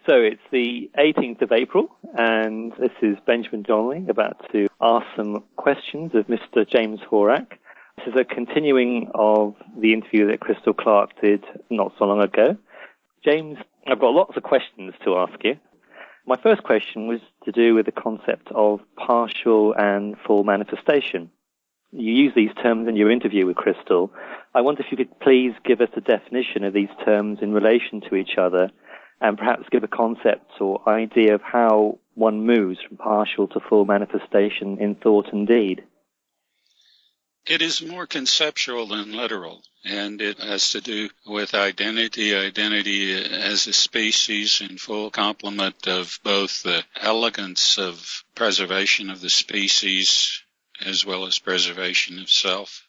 So it's the 18th of April, and this is Benjamin Donnelly about to ask some questions of Mr. James Horak. This is a continuing of the interview that Crystal Clark did not so long ago. James, I've got lots of questions to ask you. My first question was to do with the concept of partial and full manifestation. You use these terms in your interview with Crystal. I wonder if you could please give us a definition of these terms in relation to each other, and perhaps give a concept or idea of how one moves from partial to full manifestation in thought and deed. It is more conceptual than literal, and it has to do with identity as a species in full complement of both the elegance of preservation of the species as well as preservation of self.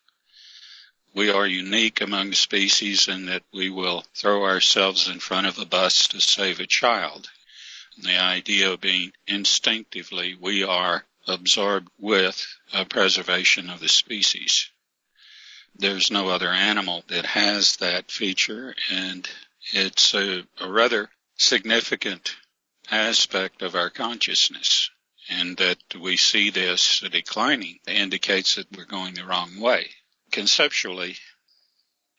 We are unique among the species in that we will throw ourselves in front of a bus to save a child. And the idea being instinctively we are absorbed with a preservation of the species. There's no other animal that has that feature, and it's a rather significant aspect of our consciousness. And that we see this declining indicates that we're going the wrong way. Conceptually,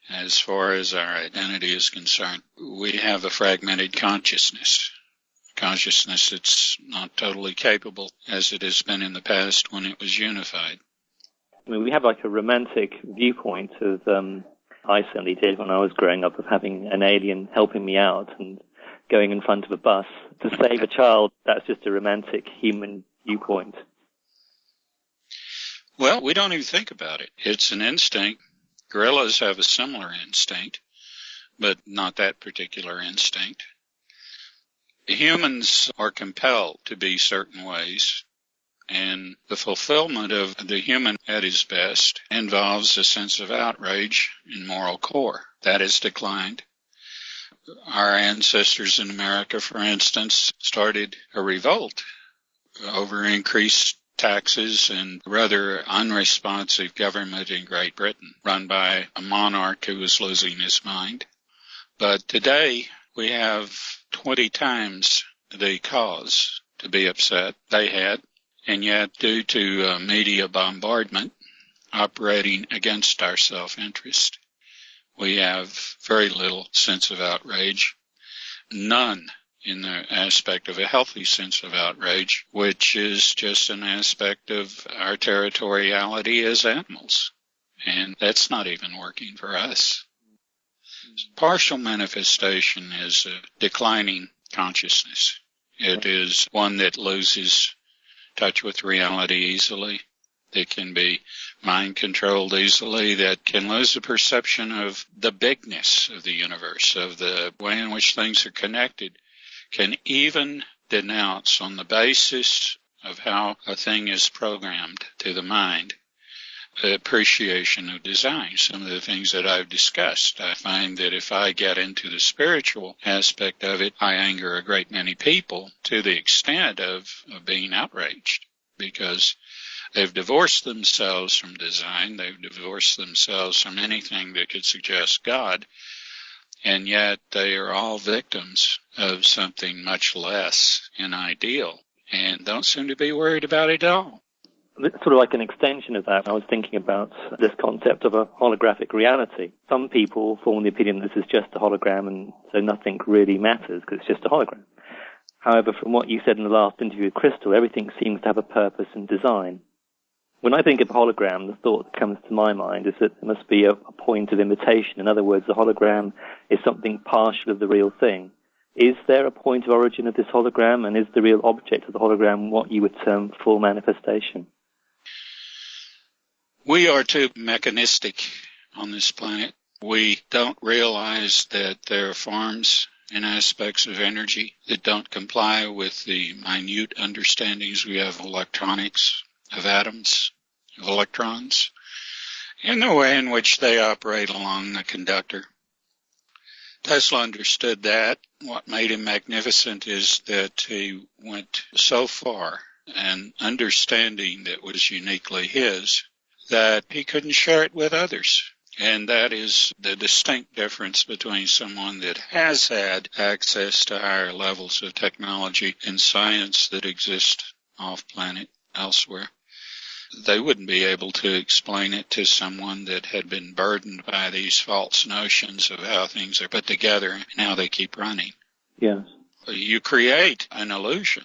as far as our identity is concerned, we have a fragmented consciousness. Consciousness that's not totally capable as it has been in the past when it was unified. I mean, we have like a romantic viewpoint of, I certainly did when I was growing up, of having an alien helping me out and going in front of a bus to save a child. That's just a romantic human viewpoint. Well, we don't even think about it. It's an instinct. Gorillas have a similar instinct, but not that particular instinct. Humans are compelled to be certain ways, and the fulfillment of the human at his best involves a sense of outrage and moral core. That has declined. Our ancestors in America, for instance, started a revolt over increased taxes and rather unresponsive government in Great Britain, run by a monarch who was losing his mind. But today we have 20 times the cause to be upset they had, and yet due to media bombardment operating against our self-interest, we have very little sense of outrage, none in the aspect of a healthy sense of outrage, which is just an aspect of our territoriality as animals. And that's not even working for us. Partial manifestation is a declining consciousness. It is one that loses touch with reality easily, that can be mind-controlled easily, that can lose the perception of the bigness of the universe, of the way in which things are connected, can even denounce on the basis of how a thing is programmed to the mind the appreciation of design. Some of the things that I've discussed, I find that if I get into the spiritual aspect of it, I anger a great many people to the extent of being outraged, because they've divorced themselves from design, they've divorced themselves from anything that could suggest God, and yet they are all victims of something much less an ideal, and don't seem to be worried about it at all. Sort of like an extension of that, I was thinking about this concept of a holographic reality. Some people form the opinion that this is just a hologram, and so nothing really matters because it's just a hologram. However, from what you said in the last interview with Crystal, everything seems to have a purpose and design. When I think of hologram, the thought that comes to my mind is that there must be a point of imitation. In other words, the hologram is something partial of the real thing. Is there a point of origin of this hologram, and is the real object of the hologram what you would term full manifestation? We are too mechanistic on this planet. We don't realize that there are forms and aspects of energy that don't comply with the minute understandings we have of electronics, of atoms, of electrons, and the way in which they operate along the conductor. Tesla understood that. What made him magnificent is that he went so far in understanding that was uniquely his that he couldn't share it with others. And that is the distinct difference between someone that has had access to higher levels of technology and science that exist off-planet elsewhere. They wouldn't be able to explain it to someone that had been burdened by these false notions of how things are put together and how they keep running. Yes. You create an illusion,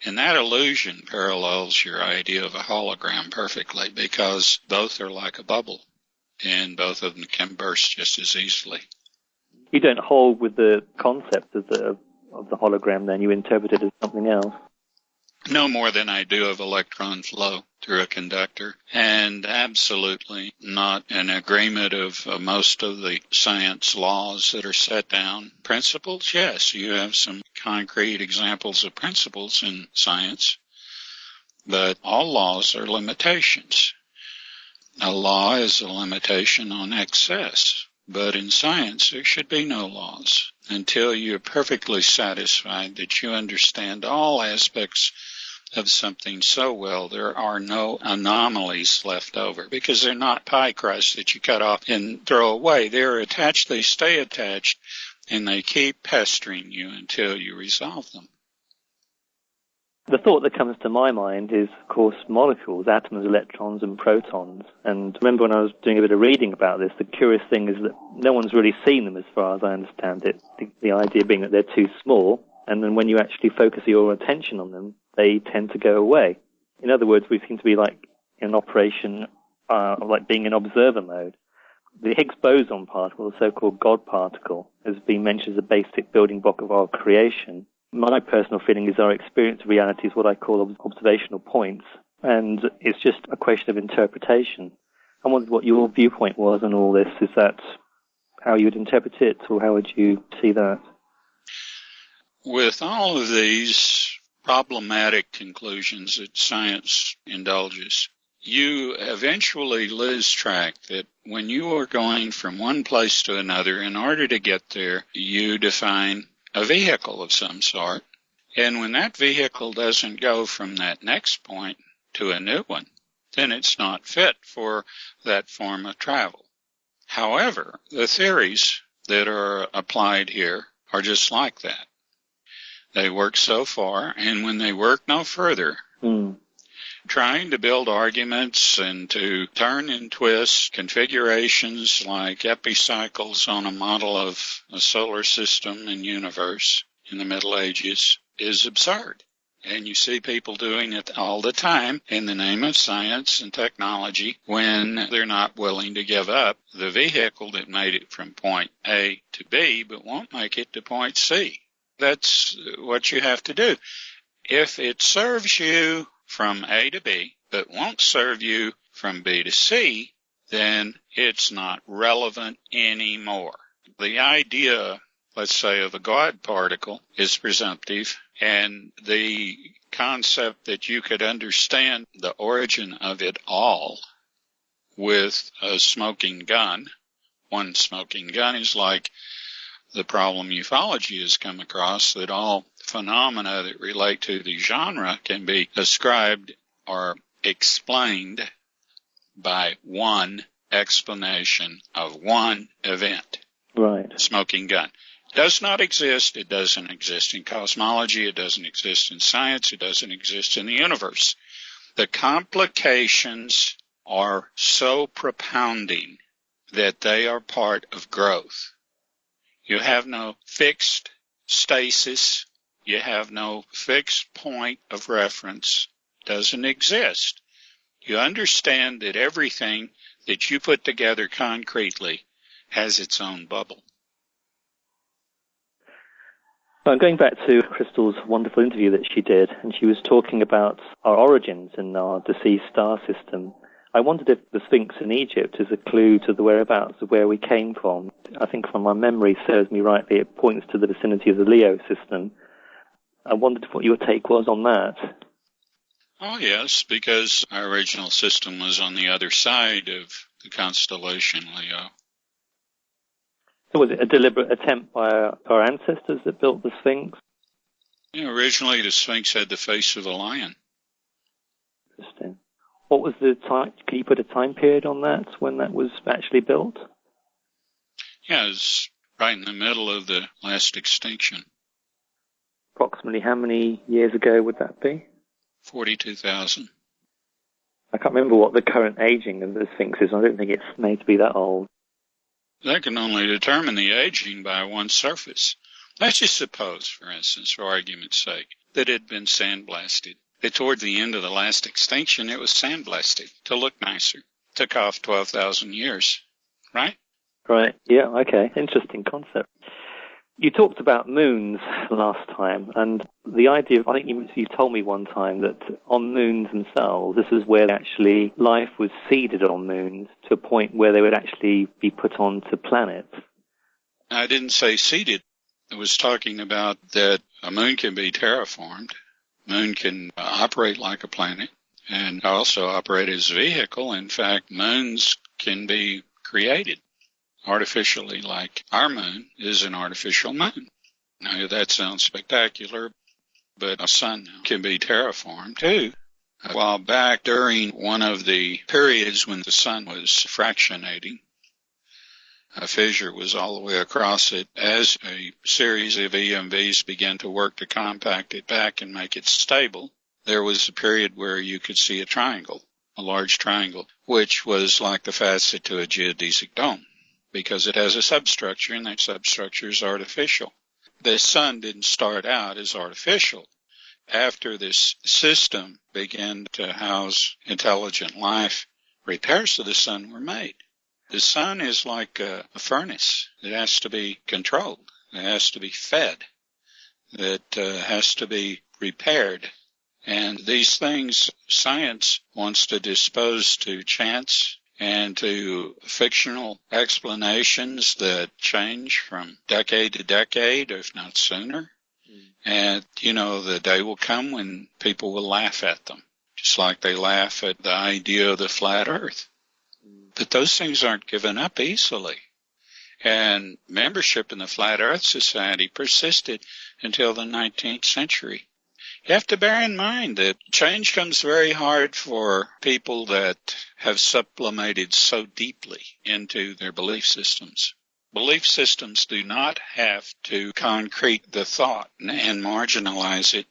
and that illusion parallels your idea of a hologram perfectly, because both are like a bubble, and both of them can burst just as easily. You don't hold with the concept of the hologram, then you interpret it as something else. No more than I do of electron flow through a conductor, and absolutely not an agreement of most of the science laws that are set down. Principles, yes, you have some concrete examples of principles in science, but all laws are limitations. A law is a limitation on excess, but in science there should be no laws until you're perfectly satisfied that you understand all aspects of something so well there are no anomalies left over, because they're not pie crusts that you cut off and throw away. They're attached, they stay attached, and they keep pestering you until you resolve them. The thought that comes to my mind is, of course, molecules, atoms, electrons, and protons. And remember when I was doing a bit of reading about this, the curious thing is that no one's really seen them as far as I understand it. The idea being that they're too small, and then when you actually focus your attention on them, they tend to go away. In other words, we seem to be like in operation, like being in observer mode. The Higgs boson particle, the so-called God particle, has been mentioned as a basic building block of our creation. My personal feeling is our experience of reality is what I call observational points, and it's just a question of interpretation. I wondered what your viewpoint was on all this. Is that how you would interpret it, or how would you see that? With all of these problematic conclusions that science indulges, you eventually lose track that when you are going from one place to another, in order to get there, you define a vehicle of some sort. And when that vehicle doesn't go from that next point to a new one, then it's not fit for that form of travel. However, the theories that are applied here are just like that. They work so far, and when they work no further, trying to build arguments and to turn and twist configurations like epicycles on a model of a solar system and universe in the Middle Ages is absurd. And you see people doing it all the time in the name of science and technology when they're not willing to give up the vehicle that made it from point A to B but won't make it to point C. That's what you have to do. If it serves you from A to B, but won't serve you from B to C, then it's not relevant anymore. The idea, let's say, of a God particle is presumptive, and the concept that you could understand the origin of it all with a smoking gun. One smoking gun is like the problem ufology has come across, that all phenomena that relate to the genre can be ascribed or explained by one explanation of one event. Right. Smoking gun. Does not exist. It doesn't exist in cosmology. It doesn't exist in science. It doesn't exist in the universe. The complications are so propounding that they are part of growth. You have no fixed stasis. You have no fixed point of reference. Doesn't exist. You understand that everything that you put together concretely has its own bubble. I'm going back to Crystal's wonderful interview that she did, and she was talking about our origins in our deceased star system. I wondered if the Sphinx in Egypt is a clue to the whereabouts of where we came from. I think from my memory serves me rightly, it points to the vicinity of the Leo system. I wondered what your take was on that. Oh, yes, because our original system was on the other side of the constellation Leo. So was it a deliberate attempt by our ancestors that built the Sphinx? Yeah, originally the Sphinx had the face of a lion. Interesting. What was the time? Can you put a time period on that when that was actually built? Yeah, it's right in the middle of the last extinction. Approximately how many years ago would that be? 42,000. I can't remember what the current aging of the Sphinx is. I don't think it's made to be that old. They can only determine the aging by one surface. Let's just suppose, for instance, for argument's sake, that it had been sandblasted. That toward the end of the last extinction, it was sandblasted to look nicer. Took off 12,000 years, right? Right, yeah, okay. Interesting concept. You talked about moons last time, and the idea of, I think you told me one time that on moons themselves, this is where actually life was seeded on moons to a point where they would actually be put onto planets. I didn't say seeded. I was talking about that a moon can be terraformed. Moon can operate like a planet and also operate as a vehicle. In fact, moons can be created artificially, like our moon is an artificial moon. Now, that sounds spectacular, but a sun can be terraformed too. A while back, during one of the periods when the sun was fractionating, a fissure was all the way across it. As a series of EMVs began to work to compact it back and make it stable, there was a period where you could see a triangle, a large triangle, which was like the facet to a geodesic dome, because it has a substructure, and that substructure is artificial. The sun didn't start out as artificial. After this system began to house intelligent life, repairs to the sun were made. The sun is like a furnace. It has to be controlled. It has to be fed. It has to be repaired. And these things, science wants to dispose to chance and to fictional explanations that change from decade to decade, if not sooner. And, the day will come when people will laugh at them, just like they laugh at the idea of the flat earth. But those things aren't given up easily. And membership in the Flat Earth Society persisted until the 19th century. You have to bear in mind that change comes very hard for people that have sublimated so deeply into their belief systems. Belief systems do not have to concrete the thought and marginalize it.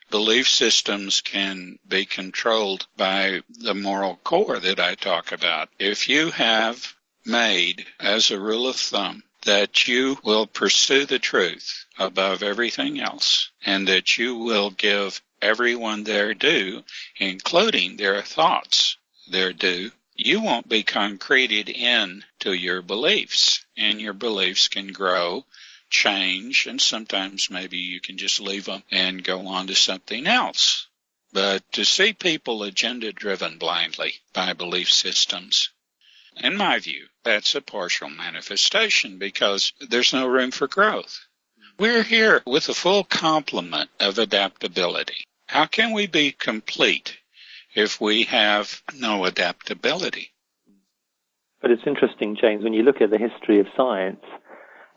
Belief systems can be controlled by the moral core that I talk about. If you have made, as a rule of thumb, that you will pursue the truth above everything else, and that you will give everyone their due, including their thoughts their due, you won't be concreted into your beliefs, and your beliefs can grow, change, and sometimes maybe you can just leave them and go on to something else. But to see people agenda-driven blindly by belief systems, in my view, that's a partial manifestation because there's no room for growth. We're here with a full complement of adaptability. How can we be complete if we have no adaptability? But it's interesting, James, when you look at the history of science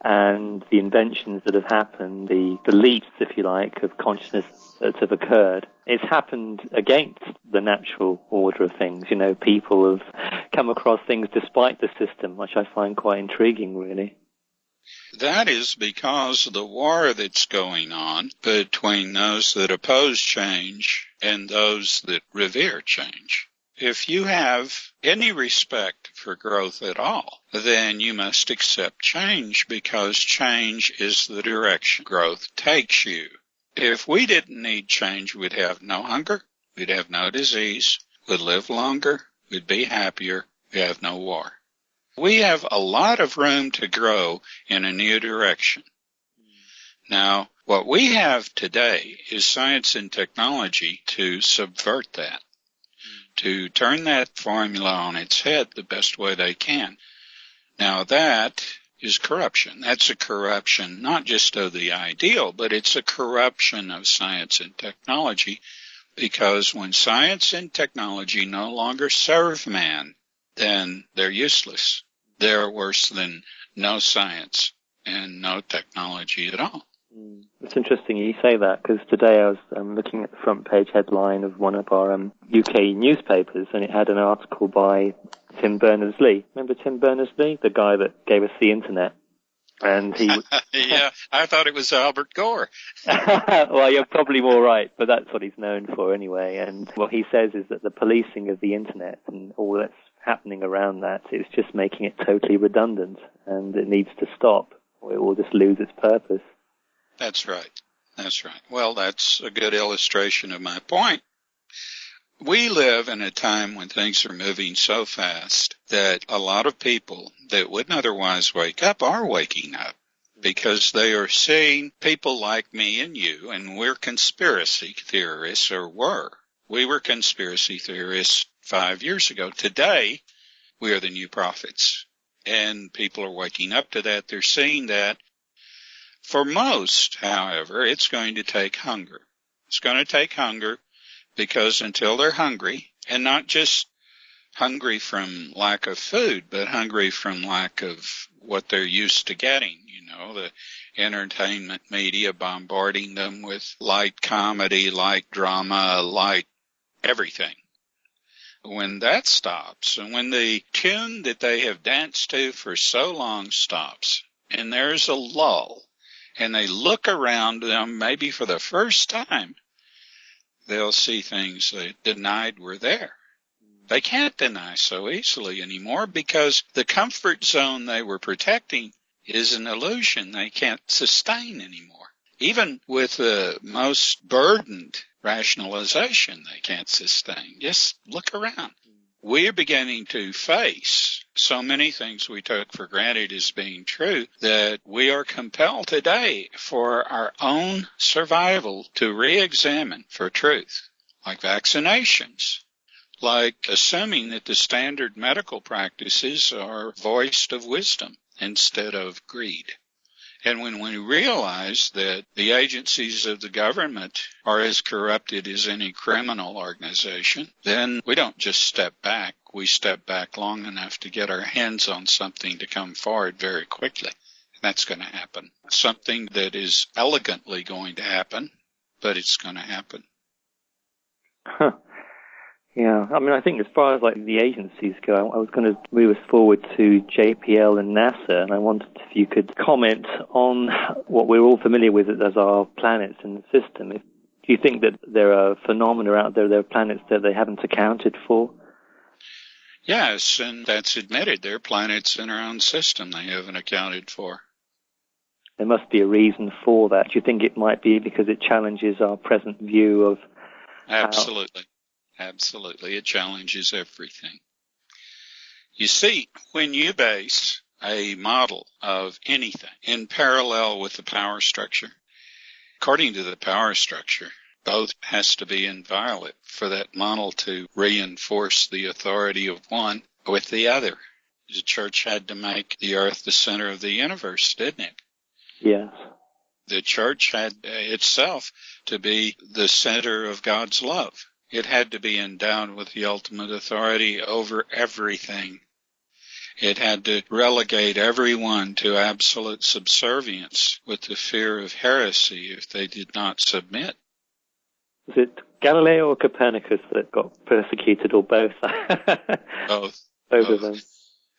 and the inventions that have happened, the leaps, if you like, of consciousness that have occurred, it's happened against the natural order of things. People have come across things despite the system, which I find quite intriguing, really. That is because of the war that's going on between those that oppose change and those that revere change. If you have any respect for growth at all, then you must accept change because change is the direction growth takes you. If we didn't need change, we'd have no hunger, we'd have no disease, we'd live longer, we'd be happier, we'd have no war. We have a lot of room to grow in a new direction. Now, what we have today is science and technology to subvert that, to turn that formula on its head the best way they can. Now, that is corruption. That's a corruption not just of the ideal, but it's a corruption of science and technology, because when science and technology no longer serve man, then they're useless. They're worse than no science and no technology at all. It's interesting you say that, because today I was looking at the front page headline of one of our UK newspapers, and it had an article by Tim Berners-Lee. Remember Tim Berners-Lee, the guy that gave us the internet? And he... Yeah, I thought it was Albert Gore. Well, you're probably more right, but that's what he's known for anyway. And what he says is that the policing of the internet and all that's happening around that is just making it totally redundant, and it needs to stop, or it will just lose its purpose. That's right. That's right. Well, that's a good illustration of my point. We live in a time when things are moving so fast that a lot of people that wouldn't otherwise wake up are waking up because they are seeing people like me and you, and we're conspiracy theorists, or were. We were conspiracy theorists 5 years ago. Today, we are the new prophets, and people are waking up to that. They're seeing that. For most, however, it's going to take hunger. It's going to take hunger. Because until they're hungry, and not just hungry from lack of food, but hungry from lack of what they're used to getting, the entertainment media bombarding them with light comedy, light drama, light everything. When that stops, and when the tune that they have danced to for so long stops, and there's a lull, and they look around them maybe for the first time, they'll see things they denied were there. They can't deny so easily anymore because the comfort zone they were protecting is an illusion they can't sustain anymore. Even with the most burdened rationalization they can't sustain. Just look around. We're beginning to face so many things we took for granted as being true that we are compelled today for our own survival to re-examine for truth, like vaccinations, like assuming that the standard medical practices are voiced of wisdom instead of greed. And when we realize that the agencies of the government are as corrupted as any criminal organization, then we don't just step back. We step back long enough to get our hands on something to come forward very quickly. And that's going to happen. Something that is elegantly going to happen, but it's going to happen. Huh. Yeah, I mean, I think as far as the agencies go, I was going to move us forward to JPL and NASA, and I wondered if you could comment on what we're all familiar with as our planets in the system. Do you think that there are phenomena out there, there are planets that they haven't accounted for? Yes, and that's admitted. There are planets in our own system they haven't accounted for. There must be a reason for that. Do you think it might be because it challenges our present view of... Absolutely. Absolutely. It challenges everything. You see, when you base a model of anything in parallel with the power structure, according to the power structure, both has to be inviolate for that model to reinforce the authority of one with the other. The church had to make the earth the center of the universe, didn't it? Yes. The church had itself to be the center of God's love. It had to be endowed with the ultimate authority over everything. It had to relegate everyone to absolute subservience with the fear of heresy if they did not submit. Was it Galileo or Copernicus that got persecuted, or both? Both. Both of them.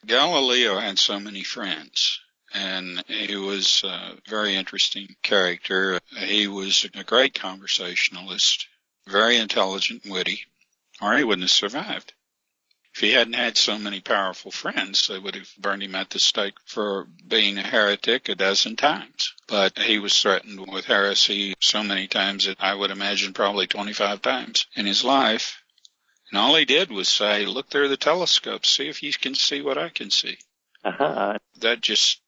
Galileo had so many friends, and he was a very interesting character. He was a great conversationalist. Very intelligent and witty, or he wouldn't have survived. If he hadn't had so many powerful friends, they would have burned him at the stake for being a heretic a dozen times. But he was threatened with heresy so many times that I would imagine probably 25 times in his life. And all he did was say, look, there are the telescopes. See if you can see what I can see. Uh-huh. That just...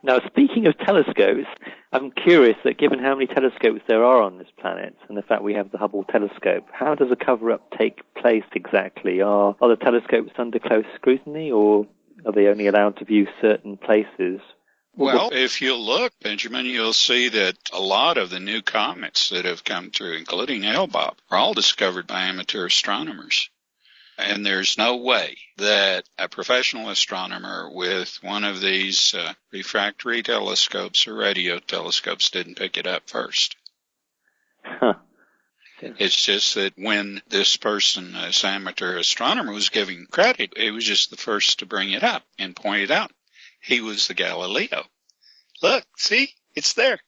Now, speaking of telescopes, I'm curious that given how many telescopes there are on this planet and the fact we have the Hubble telescope, how does a cover-up take place exactly? Are the telescopes under close scrutiny, or are they only allowed to view certain places? Well, if you look, Benjamin, you'll see that a lot of the new comets that have come through, including Hale-Bopp, are all discovered by amateur astronomers. And there's no way that a professional astronomer with one of these refractory telescopes or radio telescopes didn't pick it up first. Huh. It's just that when this person, this amateur astronomer, was giving credit, he was just the first to bring it up and point it out. he was the Galileo. Look, see, it's there.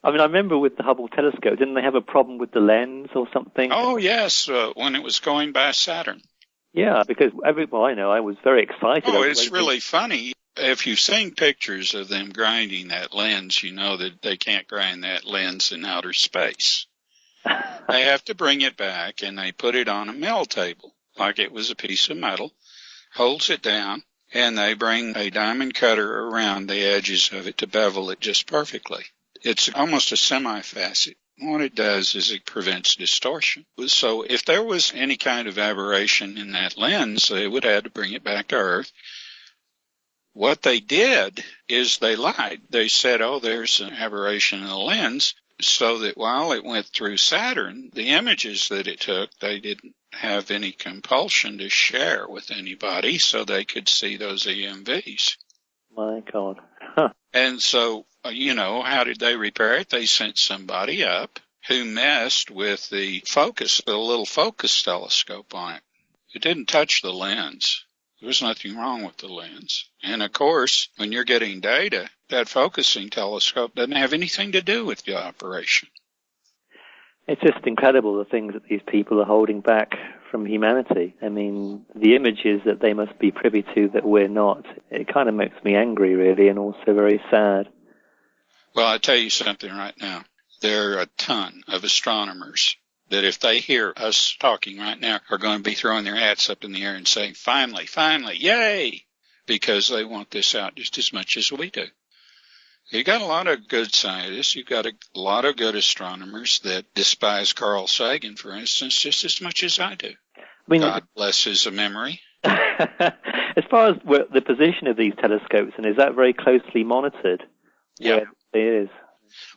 I mean, I remember with the Hubble telescope, didn't they have a problem with the lens or something? Oh, yes, when it was going by Saturn. Yeah, because I know, I was very excited. Oh, it's really funny. If you've seen pictures of them grinding that lens, you know that they can't grind that lens in outer space. They have to bring it back, and they put it on a mill table, like it was a piece of metal, holds it down, and they bring a diamond cutter around the edges of it to bevel it just perfectly. It's almost a semi-facet. What it does is it prevents distortion. So if there was any kind of aberration in that lens, they would have to bring it back to Earth. What they did is they lied. They said, oh, there's an aberration in the lens, so that while it went through Saturn, the images that it took, they didn't have any compulsion to share with anybody, so they could see those EMVs. My God. Huh. And so, how did they repair it? They sent somebody up who messed with the little focus telescope on it. It didn't touch the lens. There was nothing wrong with the lens. And of course, when you're getting data, that focusing telescope doesn't have anything to do with the operation. It's just incredible the things that these people are holding back from humanity. I mean, the images that they must be privy to that we're not, it kind of makes me angry, really, and also very sad. Well, I'll tell you something right now. There are a ton of astronomers that if they hear us talking right now are going to be throwing their hats up in the air and saying, finally, yay, because they want this out just as much as we do. You got a lot of good scientists. You've got a lot of good astronomers that despise Carl Sagan, for instance, just as much as I do. I mean, God bless his memory. As far as the position of these telescopes, and is that very closely monitored? Yeah. It is.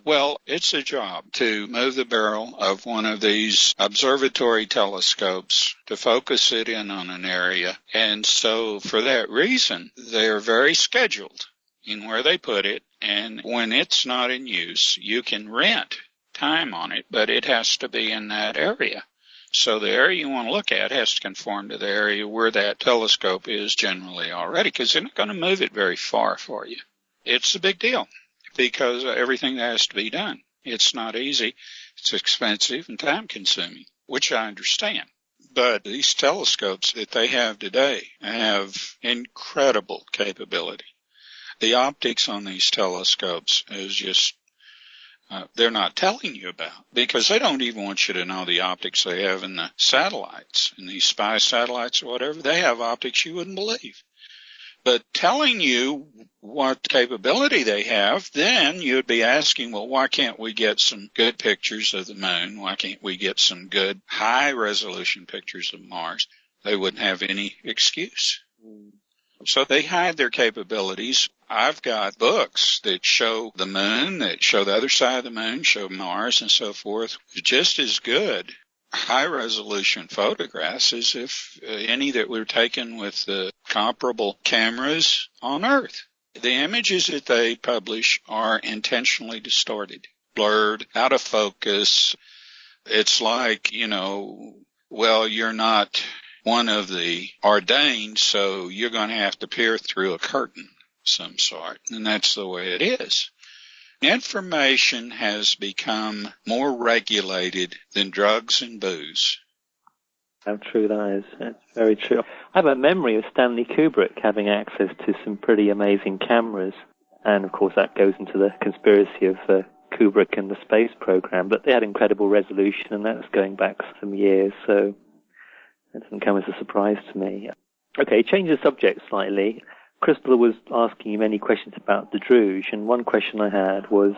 Well, it's a job to move the barrel of one of these observatory telescopes to focus it in on an area. And so for that reason, they're very scheduled in where they put it. And when it's not in use, you can rent time on it, but it has to be in that area. So the area you want to look at has to conform to the area where that telescope is generally already, because they're not going to move it very far for you. It's a big deal, because everything has to be done. It's not easy. It's expensive and time-consuming, which I understand. But these telescopes that they have today have incredible capability. The optics on these telescopes is just, they're not telling you about, because they don't even want you to know the optics they have in the satellites, in these spy satellites or whatever. They have optics you wouldn't believe. But telling you what capability they have, then you'd be asking, well, why can't we get some good pictures of the moon? Why can't we get some good high-resolution pictures of Mars? They wouldn't have any excuse. So they hide their capabilities. I've got books that show the moon, that show the other side of the moon, show Mars and so forth, just as good high-resolution photographs as if any that were taken with the comparable cameras on Earth. The images that they publish are intentionally distorted, blurred, out of focus. It's like, well, you're not one of the ordained, so you're going to have to peer through a curtain of some sort. And that's the way it is. Information has become more regulated than drugs and booze. How true that is. It's very true. I have a memory of Stanley Kubrick having access to some pretty amazing cameras. And, of course, that goes into the conspiracy of Kubrick and the space program. But they had incredible resolution, and that's going back some years, so it doesn't come as a surprise to me. Okay, change the subject slightly. Crystal was asking you many questions about the Druz, and one question I had was,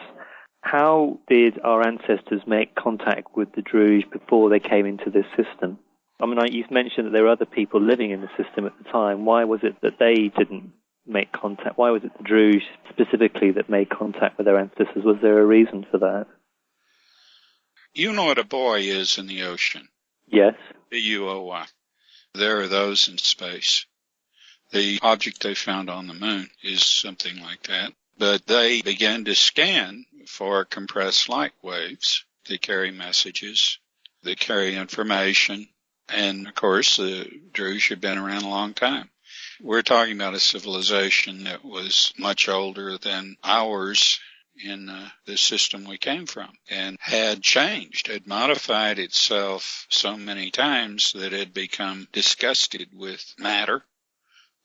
how did our ancestors make contact with the Druz before they came into this system? I mean, you've mentioned that there were other people living in the system at the time. Why was it that they didn't make contact? Why was it the Druz specifically that made contact with their ancestors? Was there a reason for that? You know what a buoy is in the ocean? Yes. B-U-O-Y. There are those in space. The object they found on the moon is something like that. But they began to scan for compressed light waves. They carry messages. They carry information. And, of course, the Druz have been around a long time. we're talking about a civilization that was much older than ours in the system we came from, and had changed, had modified itself so many times that it had become disgusted with matter,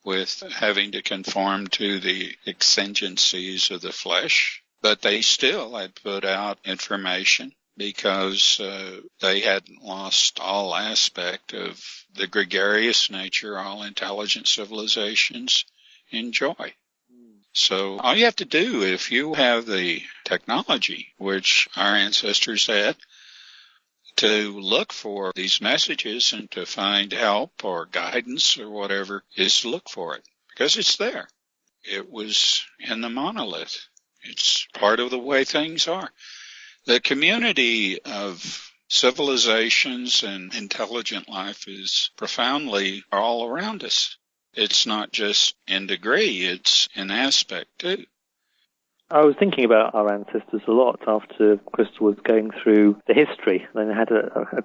with having to conform to the exigencies of the flesh. But they still had put out information because they hadn't lost all aspect of the gregarious nature all intelligent civilizations enjoy. So all you have to do, if you have the technology, which our ancestors had, to look for these messages and to find help or guidance or whatever, is to look for it, because it's there. It was in the monolith. It's part of the way things are. The community of civilizations and intelligent life is profoundly all around us. It's not just in degree, it's in aspect too. I was thinking about our ancestors a lot after Crystal was going through the history. They had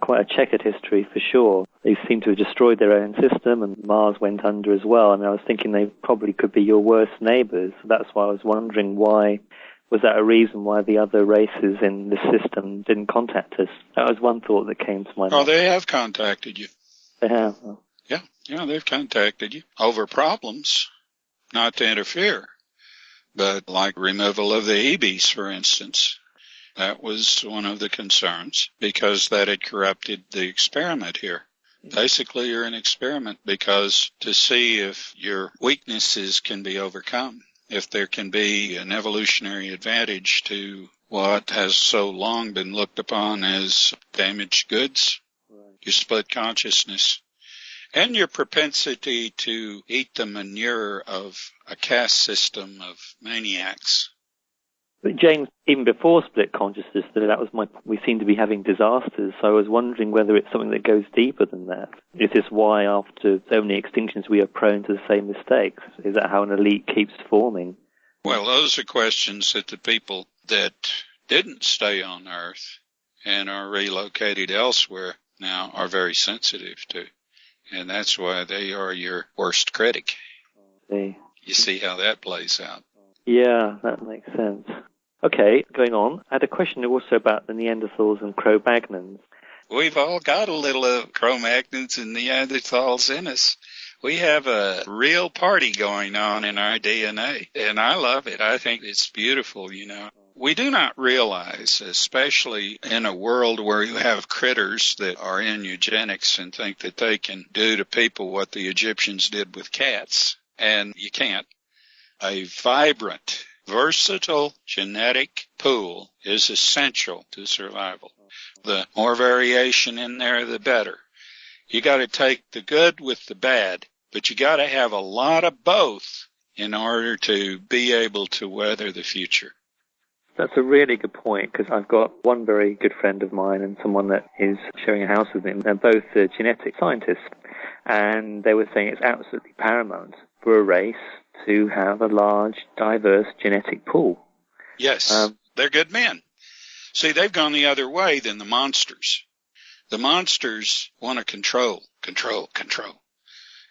quite a checkered history for sure. They seem to have destroyed their own system, and Mars went under as well. I mean, I was thinking they probably could be your worst neighbors. That's why I was wondering, why was that a reason why the other races in the system didn't contact us? That was one thought that came to my mind. Oh, they have contacted you. They have? Oh. Yeah, they've contacted you over problems, not to interfere, but like removal of the EBs, for instance. That was one of the concerns, because that had corrupted the experiment here. Basically, you're an experiment because to see if your weaknesses can be overcome, if there can be an evolutionary advantage to what has so long been looked upon as damaged goods, your split consciousness, and your propensity to eat the manure of a caste system of maniacs. But James, even before split consciousness, we seem to be having disasters, so I was wondering whether it's something that goes deeper than that. Is this why after so many extinctions we are prone to the same mistakes? Is that how an elite keeps forming? Well, those are questions that the people that didn't stay on Earth and are relocated elsewhere now are very sensitive to. And that's why they are your worst critic. You see how that plays out. Yeah, that makes sense. Okay, going on. I had a question also about the Neanderthals and Cro-Magnons. We've all got a little of Cro-Magnons and Neanderthals in us. We have a real party going on in our DNA, and I love it. I think it's beautiful, you know. We do not realize, especially in a world where you have critters that are in eugenics and think that they can do to people what the Egyptians did with cats, and you can't. A vibrant, versatile genetic pool is essential to survival. The more variation in there, the better. You got to take the good with the bad, but you got to have a lot of both in order to be able to weather the future. That's a really good point, because I've got one very good friend of mine and someone that is sharing a house with me. They're both genetic scientists, and they were saying it's absolutely paramount for a race to have a large, diverse genetic pool. Yes, they're good men. See, they've gone the other way than the monsters. The monsters want to control.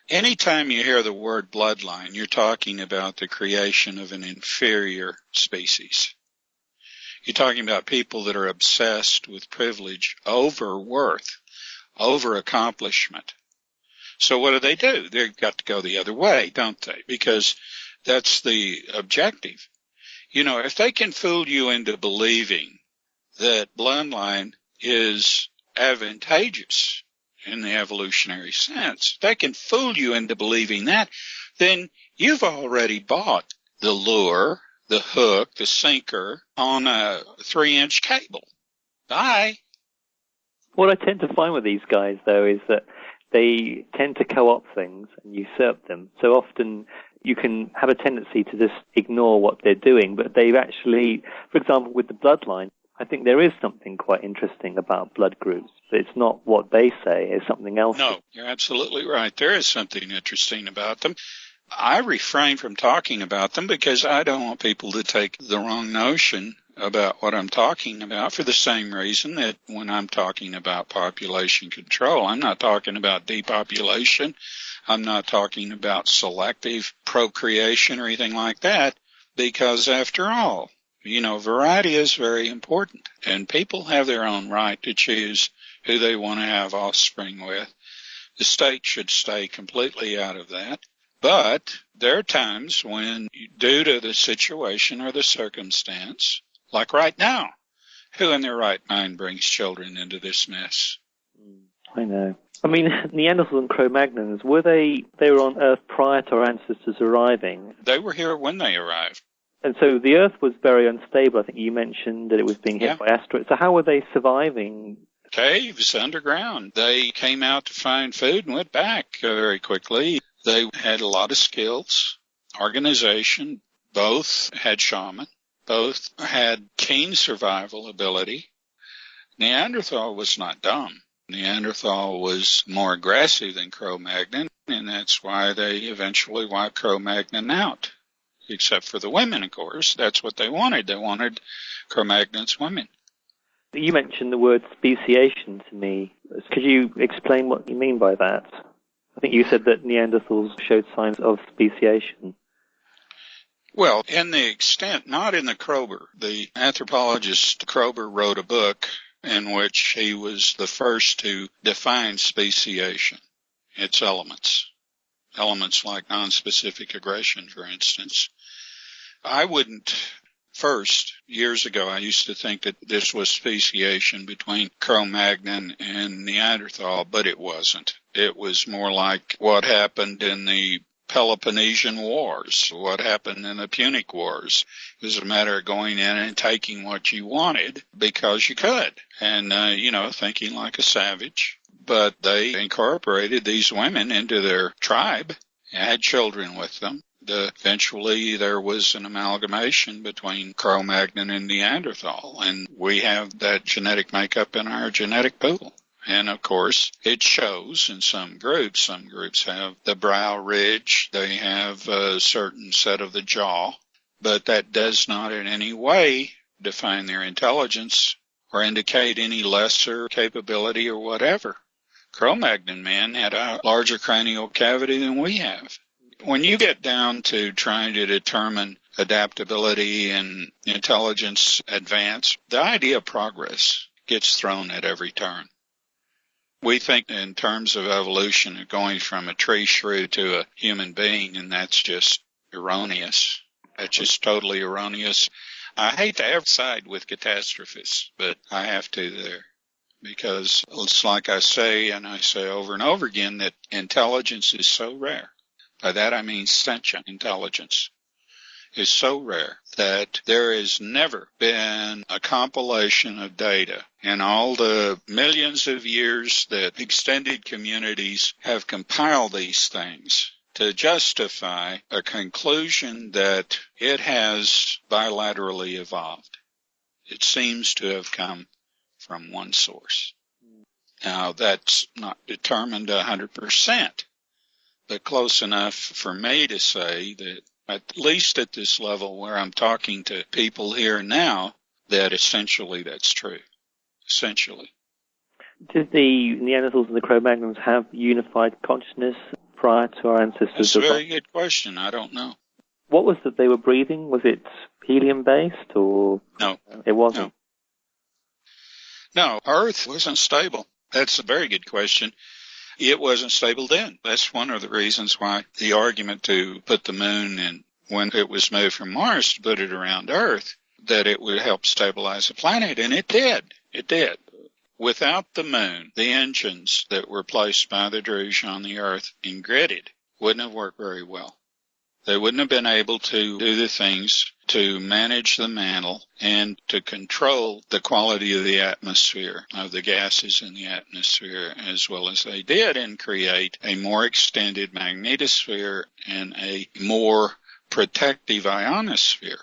Anytime you hear the word bloodline, you're talking about the creation of an inferior species. You're talking about people that are obsessed with privilege over worth, over accomplishment. So what do? They've got to go the other way, don't they? Because that's the objective. You know, if they can fool you into believing that bloodline is advantageous in the evolutionary sense, if they can fool you into believing that, then you've already bought the lure, the hook, the sinker on a 3-inch cable. Bye. What I tend to find with these guys, though, is that they tend to co-opt things and usurp them. So often you can have a tendency to just ignore what they're doing, but they've actually, for example, with the bloodline, I think there is something quite interesting about blood groups, but it's not what they say, it's something else. No, you're absolutely right. There is something interesting about them. I refrain from talking about them because I don't want people to take the wrong notion about what I'm talking about for the same reason that when I'm talking about population control, I'm not talking about depopulation. I'm not talking about selective procreation or anything like that, because after all, variety is very important, and people have their own right to choose who they want to have offspring with. The state should stay completely out of that. But there are times when, due to the situation or the circumstance, like right now, who in their right mind brings children into this mess? I know. I mean, Neanderthals and Cro-Magnons, they were on Earth prior to our ancestors arriving? They were here when they arrived. And so the Earth was very unstable. I think you mentioned that it was being hit by asteroids. So how were they surviving? Caves underground. They came out to find food and went back very quickly. They had a lot of skills, organization. Both had shaman. Both had keen survival ability. Neanderthal was not dumb. Neanderthal was more aggressive than Cro-Magnon, and that's why they eventually wiped Cro-Magnon out. Except for the women, of course. That's what they wanted. They wanted Cro-Magnon's women. You mentioned the word speciation to me. Could you explain what you mean by that? I think you said that Neanderthals showed signs of speciation. Well, in the extent, not in the Kroeber. The anthropologist Kroeber wrote a book in which he was the first to define speciation, its elements. Elements like nonspecific aggression, for instance. First, years ago, I used to think that this was speciation between Cro-Magnon and Neanderthal, but it wasn't. It was more like what happened in the Peloponnesian Wars, what happened in the Punic Wars. It was a matter of going in and taking what you wanted because you could, and, thinking like a savage. But they incorporated these women into their tribe, had children with them. Eventually, there was an amalgamation between Cro-Magnon and Neanderthal, and we have that genetic makeup in our genetic pool. And, of course, it shows in some groups. Some groups have the brow ridge. They have a certain set of the jaw. But that does not in any way define their intelligence or indicate any lesser capability or whatever. Cro-Magnon men had a larger cranial cavity than we have. When you get down to trying to determine adaptability and intelligence advance, the idea of progress gets thrown at every turn. We think in terms of evolution of going from a tree shrew to a human being, and that's just erroneous. That's just totally erroneous. I hate to ever side with catastrophists, but I have to there. Because it's like I say, and I say over and over again, that intelligence is so rare. By that I mean sentient intelligence is so rare that there has never been a compilation of data in all the millions of years that extended communities have compiled these things to justify a conclusion that it has bilaterally evolved. It seems to have come from one source. Now, that's not determined 100%, but close enough for me to say that at least at this level where I'm talking to people here now, that essentially that's true. Essentially. Did the Neanderthals and the Cro-Magnons have unified consciousness prior to our ancestors? That's a very good question. I don't know. What was it they were breathing? Was it helium-based or? No. It wasn't? No, Earth wasn't stable. That's a very good question. It wasn't stable then. That's one of the reasons why the argument to put the moon in when it was moved from Mars to put it around Earth, that it would help stabilize the planet, and it did. It did. Without the moon, the engines that were placed by the Druz on the Earth and gridded wouldn't have worked very well. They wouldn't have been able to do the things to manage the mantle and to control the quality of the atmosphere, of the gases in the atmosphere, as well as they did, and create a more extended magnetosphere and a more protective ionosphere.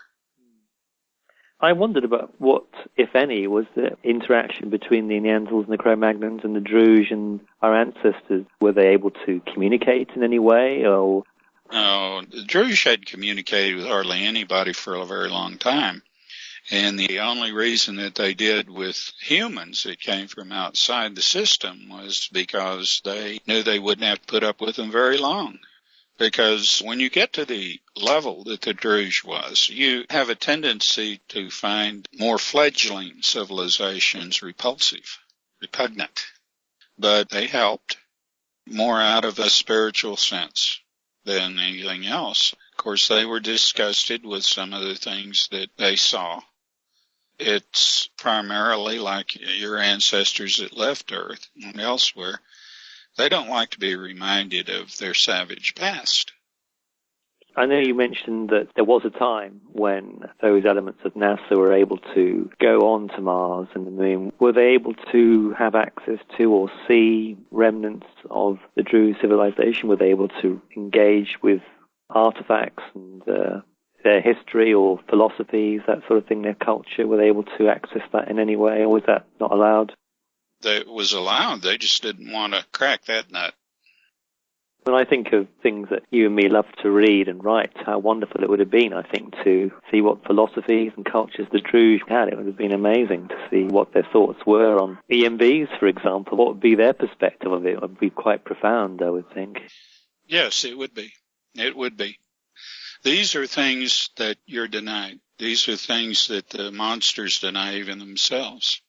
I wondered about what, if any, was the interaction between the Neanderthals and the Cro-Magnons and the Druz and our ancestors. Were they able to communicate in any way, or? No, the Druz hadn't communicated with hardly anybody for a very long time. And the only reason that they did with humans that came from outside the system was because they knew they wouldn't have to put up with them very long. Because when you get to the level that the Druz was, you have a tendency to find more fledgling civilizations repulsive, repugnant. But they helped more out of a spiritual sense than anything else. Of course, they were disgusted with some of the things that they saw. It's primarily like your ancestors that left Earth and elsewhere. They don't like to be reminded of their savage past. I know you mentioned that there was a time when those elements of NASA were able to go on to Mars and the Moon. Were they able to have access to or see remnants of the Druz civilization? Were they able to engage with artifacts and their history or philosophies, that sort of thing, their culture? Were they able to access that in any way, or was that not allowed? It was allowed. They just didn't want to crack that nut. When I think of things that you and me love to read and write, how wonderful it would have been, I think, to see what philosophies and cultures the Druz had. It would have been amazing to see what their thoughts were on EMVs, for example. What would be their perspective of it? It would be quite profound, I would think. Yes, it would be. It would be. These are things that you're denied. These are things that the monsters deny even themselves.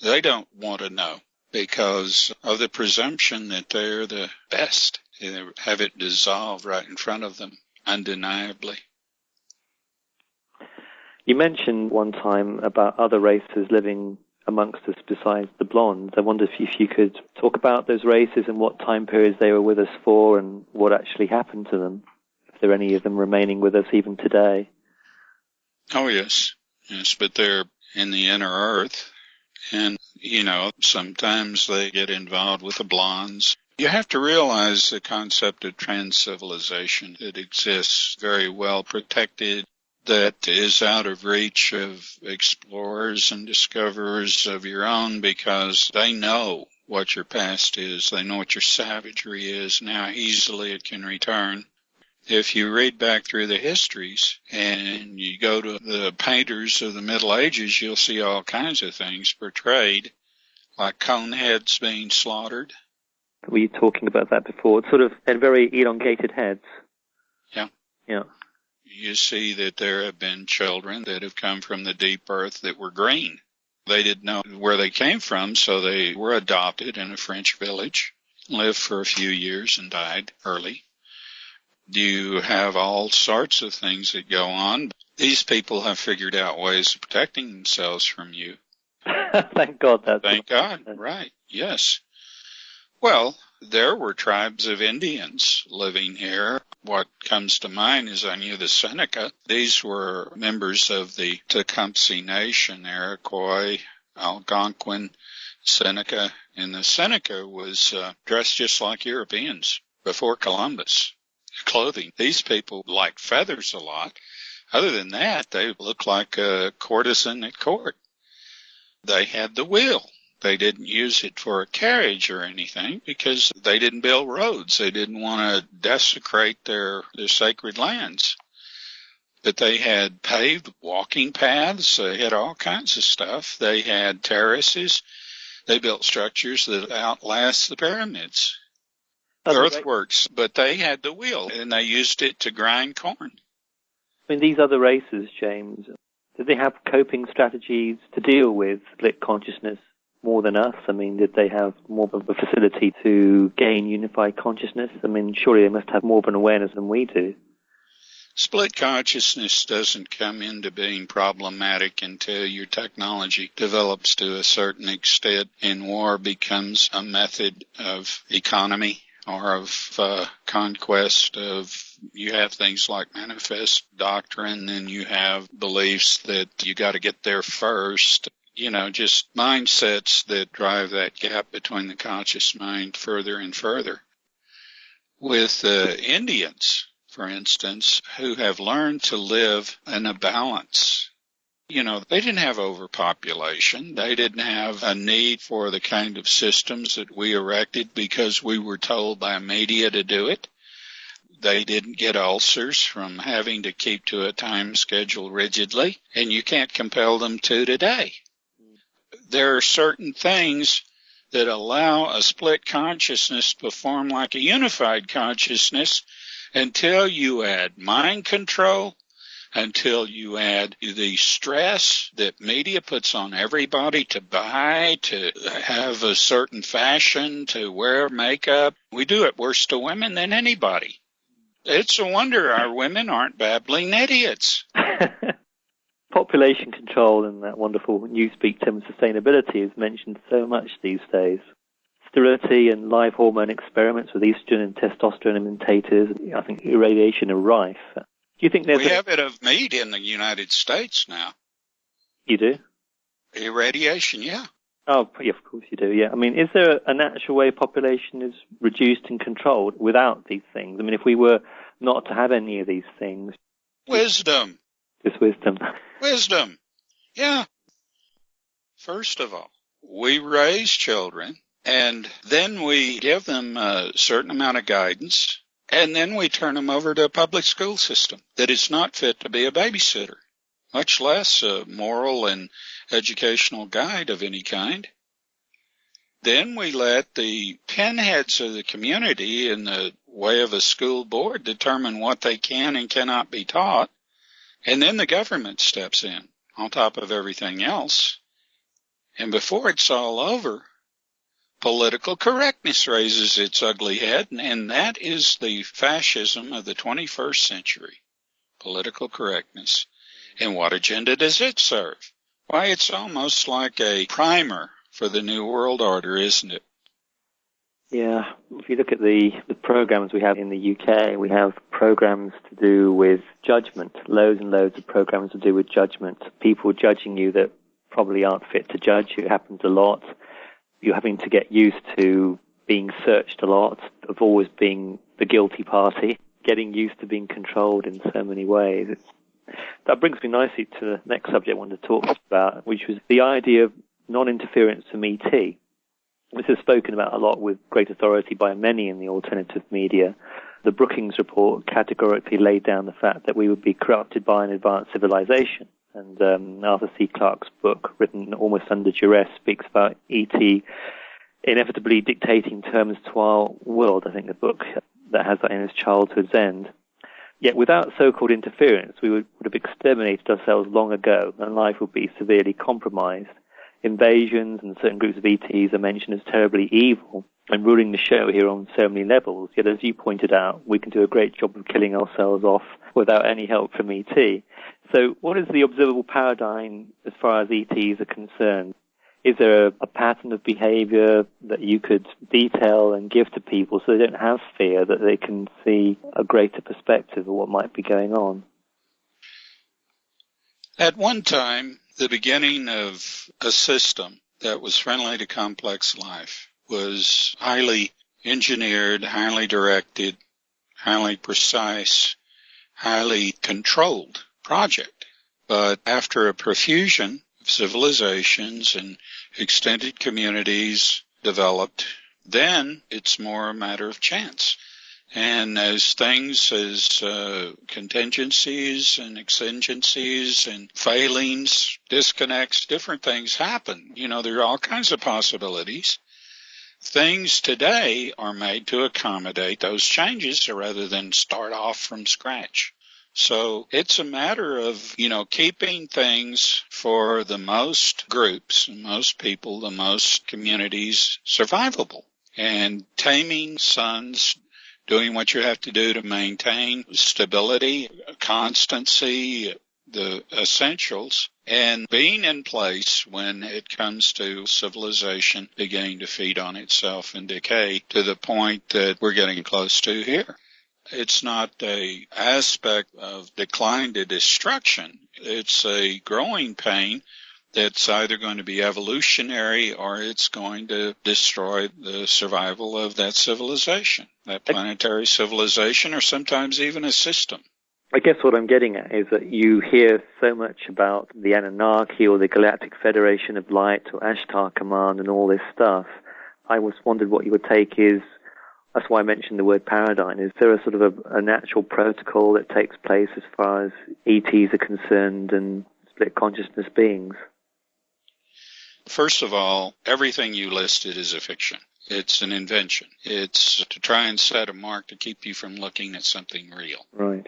They don't want to know because of the presumption that they're the best. They have it dissolved right in front of them, undeniably. You mentioned one time about other races living amongst us besides the blondes. I wonder if you could talk about those races and what time periods they were with us for and what actually happened to them. If there are any of them remaining with us even today. Oh, yes. Yes, but they're in the inner earth. And, sometimes they get involved with the blondes. You have to realize the concept of trans-civilization that exists very well protected, that is out of reach of explorers and discoverers of your own because they know what your past is. They know what your savagery is and how easily it can return. If you read back through the histories and you go to the painters of the Middle Ages, you'll see all kinds of things portrayed, like coneheads being slaughtered. Were you talking about that before? Sort of had very elongated heads. Yeah. Yeah. You see that there have been children that have come from the deep earth that were green. They didn't know where they came from, so they were adopted in a French village, lived for a few years and died early. You have all sorts of things that go on. These people have figured out ways of protecting themselves from you. Thank God. Thank God, right, yes. Well, there were tribes of Indians living here. What comes to mind is I knew the Seneca. These were members of the Tecumseh Nation, Iroquois, Algonquin, Seneca. And the Seneca was dressed just like Europeans before Columbus. Clothing. These people liked feathers a lot. Other than that, they looked like a courtesan at court. They had the wheel. They didn't use it for a carriage or anything because they didn't build roads. They didn't want to desecrate their sacred lands. But they had paved walking paths. They had all kinds of stuff. They had terraces. They built structures that outlast the pyramids. Earthworks, but they had the wheel, and they used it to grind corn. I mean, these other races, James, did they have coping strategies to deal with split consciousness more than us? I mean, did they have more of a facility to gain unified consciousness? I mean, surely they must have more of an awareness than we do. Split consciousness doesn't come into being problematic until your technology develops to a certain extent and war becomes a method of economy. Or of conquest of, you have things like manifest doctrine and you have beliefs that you got to get there first. Just mindsets that drive that gap between the conscious mind further and further. With Indians, for instance, who have learned to live in a balance. They didn't have overpopulation. They didn't have a need for the kind of systems that we erected because we were told by media to do it. They didn't get ulcers from having to keep to a time schedule rigidly, and you can't compel them to today. There are certain things that allow a split consciousness to perform like a unified consciousness until you add mind control, until you add the stress that media puts on everybody to buy, to have a certain fashion, to wear makeup. We do it worse to women than anybody. It's a wonder our women aren't babbling idiots. Population control and that wonderful Newspeak term of sustainability is mentioned so much these days. Sterility and live hormone experiments with estrogen and testosterone imitators, I think irradiation are rife. Do you think we have it of meat in the United States now? You do? Irradiation, yeah. Oh, yeah, of course you do, yeah. I mean, is there a natural way population is reduced and controlled without these things? I mean, if we were not to have any of these things... Wisdom. Just wisdom. Wisdom, yeah. First of all, we raise children, and then we give them a certain amount of guidance, and then we turn them over to a public school system that is not fit to be a babysitter, much less a moral and educational guide of any kind. Then we let the pinheads of the community in the way of a school board determine what they can and cannot be taught, and then the government steps in on top of everything else. And before it's all over, political correctness raises its ugly head, and that is the fascism of the 21st century, political correctness. And what agenda does it serve? Why, it's almost like a primer for the New World Order, isn't it? Yeah, if you look at the programs we have in the UK, we have programs to do with judgment, loads and loads of programs to do with judgment, people judging you that probably aren't fit to judge. It happens a lot. You're having to get used to being searched a lot, of always being the guilty party, getting used to being controlled in so many ways. That brings me nicely to the next subject I wanted to talk about, which was the idea of non-interference from ET. This is spoken about a lot with great authority by many in the alternative media. The Brookings report categorically laid down the fact that we would be corrupted by an advanced civilization. And Arthur C. Clarke's book, written almost under duress, speaks about ET inevitably dictating terms to our world. I think the book that has that in its childhood's end. Yet without so-called interference, we would have exterminated ourselves long ago, and life would be severely compromised. Invasions and certain groups of ETs are mentioned as terribly evil and ruling the show here on so many levels. Yet, as you pointed out, we can do a great job of killing ourselves off without any help from ET. So what is the observable paradigm as far as ETs are concerned? Is there a pattern of behavior that you could detail and give to people so they don't have fear, that they can see a greater perspective of what might be going on? At one time, the beginning of a system that was friendly to complex life was highly engineered, highly directed, highly precise, highly controlled project. But after a profusion of civilizations and extended communities developed, then it's more a matter of chance. And as things, as contingencies and exigencies and failings, disconnects, different things happen. You know, there are all kinds of possibilities. Things today are made to accommodate those changes rather than start off from scratch. So it's a matter of, keeping things for the most groups, most people, the most communities survivable, and taming suns, doing what you have to do to maintain stability, constancy, the essentials, and being in place when it comes to civilization beginning to feed on itself and decay to the point that we're getting close to here. It's not an aspect of decline to destruction. It's a growing pain that's either going to be evolutionary or it's going to destroy the survival of that civilization, that planetary civilization, or sometimes even a system. I guess what I'm getting at is that you hear so much about the Anunnaki or the Galactic Federation of Light or Ashtar Command and all this stuff. I was wondered what your take is That's why I mentioned the word paradigm. Is there a sort of a natural protocol that takes place as far as ETs are concerned and split consciousness beings? First of all, everything you listed is a fiction. It's an invention. It's to try and set a mark to keep you from looking at something real. Right.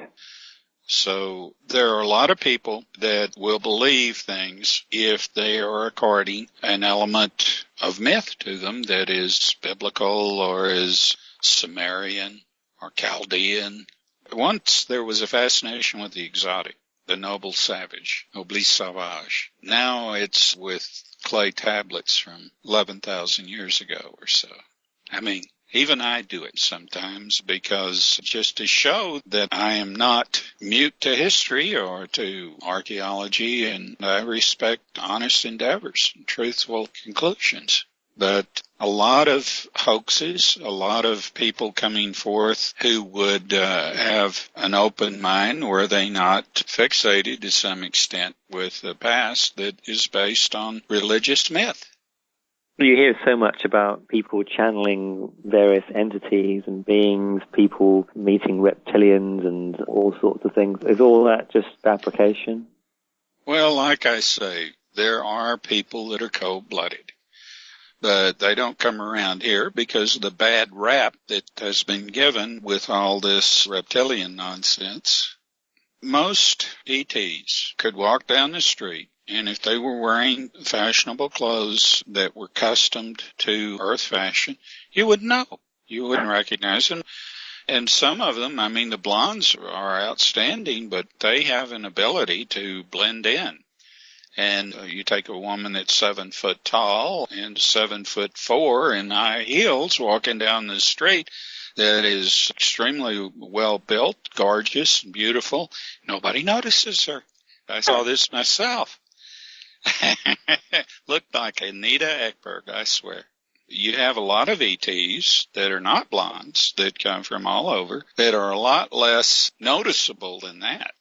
So there are a lot of people that will believe things if they are according an element of myth to them that is biblical or is Sumerian or Chaldean. Once there was a fascination with the exotic, the noble savage, noblis sauvage. Now it's with clay tablets from 11,000 years ago or so. I mean, even I do it sometimes because just to show that I am not mute to history or to archaeology, and I respect honest endeavors and truthful conclusions. But a lot of hoaxes, a lot of people coming forth who would have an open mind, were they not fixated to some extent with the past that is based on religious myth. You hear so much about people channeling various entities and beings, people meeting reptilians and all sorts of things. Is all that just fabrication? Well, like I say, there are people that are cold-blooded, but they don't come around here because of the bad rap that has been given with all this reptilian nonsense. Most ETs could walk down the street, and if they were wearing fashionable clothes that were customed to Earth fashion, you would know. You wouldn't recognize them. And some of them, I mean, the blondes are outstanding, but they have an ability to blend in. And you take a woman that's 7 foot tall and 7'4" in high heels walking down the street that is extremely well built, gorgeous, and beautiful. Nobody notices her. I saw this myself. Looked like Anita Ekberg, I swear. You have a lot of ETs that are not blondes that come from all over that are a lot less noticeable than that.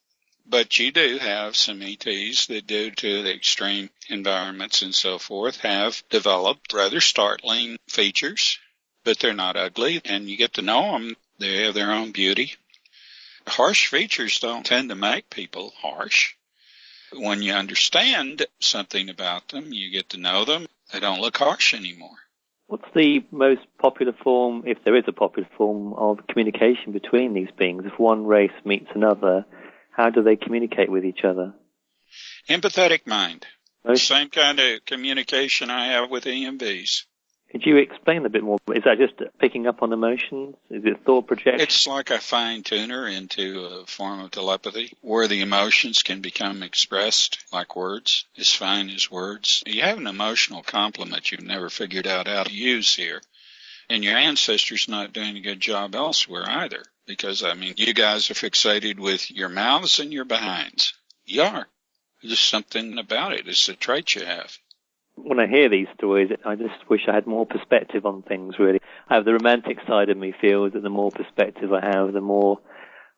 But you do have some ETs that, due to the extreme environments and so forth, have developed rather startling features, but they're not ugly, and you get to know them. They have their own beauty. Harsh features don't tend to make people harsh. When you understand something about them, you get to know them, they don't look harsh anymore. What's the most popular form, if there is a popular form, of communication between these beings? If one race meets another, how do they communicate with each other? Empathetic mind. Same kind of communication I have with EMVs. Could you explain a bit more? Is that just picking up on emotions? Is it thought projection? It's like a fine tuner into a form of telepathy where the emotions can become expressed like words, as fine as words. You have an emotional complement you've never figured out how to use here. And your ancestors not doing a good job elsewhere either. Because, I mean, you guys are fixated with your mouths and your behinds. You are. There's something about it. It's a trait you have. When I hear these stories, I just wish I had more perspective on things, really. I have the romantic side of me feels that the more perspective I have, the more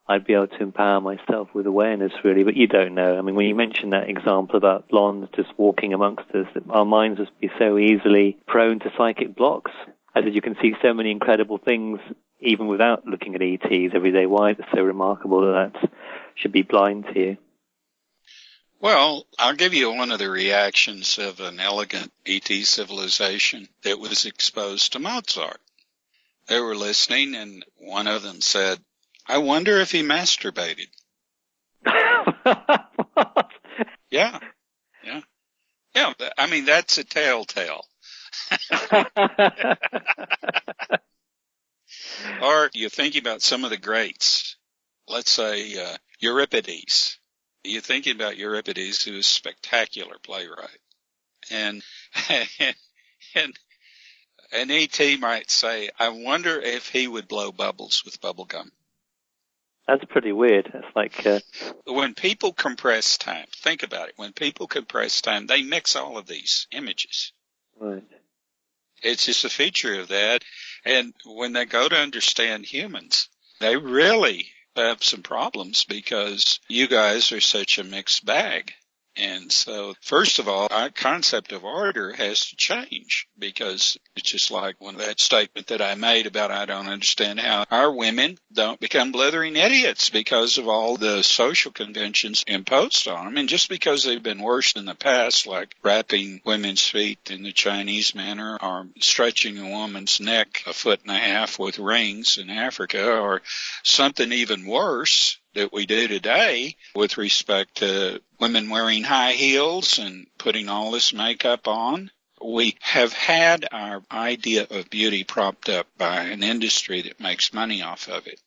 I'd be able to empower myself with awareness, really. But you don't know. I mean, when you mention that example about blondes just walking amongst us, our minds must be so easily prone to psychic blocks. As you can see so many incredible things even without looking at ETs every day. Why it's so remarkable that should be blind to you. Well, I'll give you one of the reactions of an elegant ET civilization that was exposed to Mozart. They were listening, and one of them said, "I wonder if he masturbated." What? Yeah. I mean, that's a telltale. Or you think about some of the greats. Let's say Euripides. You're thinking about Euripides, who is a spectacular playwright. And an ET might say, "I wonder if he would blow bubbles with bubble gum." That's pretty weird. It's like... When people compress time, think about it. When people compress time, they mix all of these images. Right. It's just a feature of that. And when they go to understand humans, they really have some problems because you guys are such a mixed bag. And so, first of all, our concept of order has to change, because it's just like one of that statement that I made about I don't understand how our women don't become blithering idiots because of all the social conventions imposed on them. And just because they've been worse in the past, like wrapping women's feet in the Chinese manner, or stretching a woman's neck 1.5 feet with rings in Africa, or something even worse that we do today with respect to women wearing high heels and putting all this makeup on. We have had our idea of beauty propped up by an industry that makes money off of it,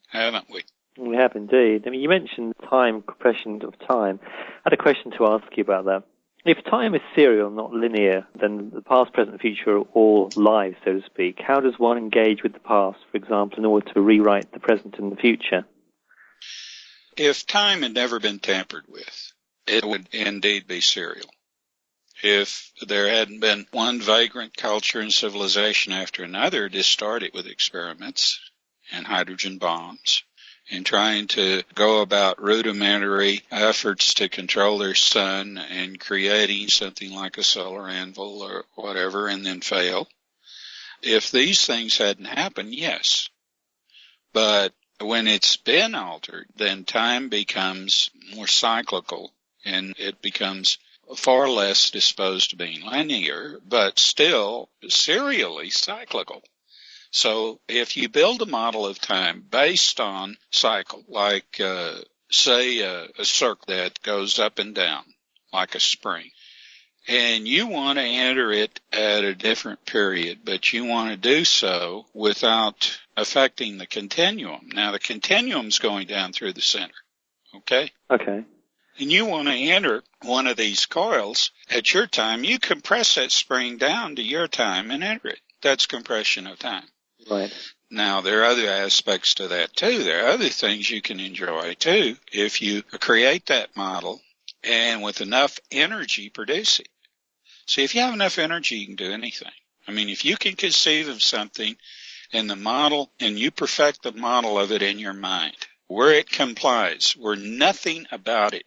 haven't we? We have indeed. I mean, you mentioned compression of time. I had a question to ask you about that. If time is serial, not linear, then the past, present, future are all live, so to speak. How does one engage with the past, for example, in order to rewrite the present and the future? If time had never been tampered with, it would indeed be serial. If there hadn't been one vagrant culture and civilization after another to start it with experiments and hydrogen bombs and trying to go about rudimentary efforts to control their sun and creating something like a solar anvil or whatever and then fail. If these things hadn't happened, yes. But when it's been altered, then time becomes more cyclical, and it becomes far less disposed to being linear, but still serially cyclical. So if you build a model of time based on cycle, like, say, a circle that goes up and down, like a spring, and you want to enter it at a different period, but you want to do so without affecting the continuum. Now, the continuum's going down through the center, okay? Okay. And you want to enter one of these coils at your time, you compress that spring down to your time and enter it. That's compression of time. Right. Now, there are other aspects to that, too. There are other things you can enjoy, too, if you create that model and with enough energy produce it. See, if you have enough energy, you can do anything. I mean, if you can conceive of something in the model and you perfect the model of it in your mind, where it complies, where nothing about it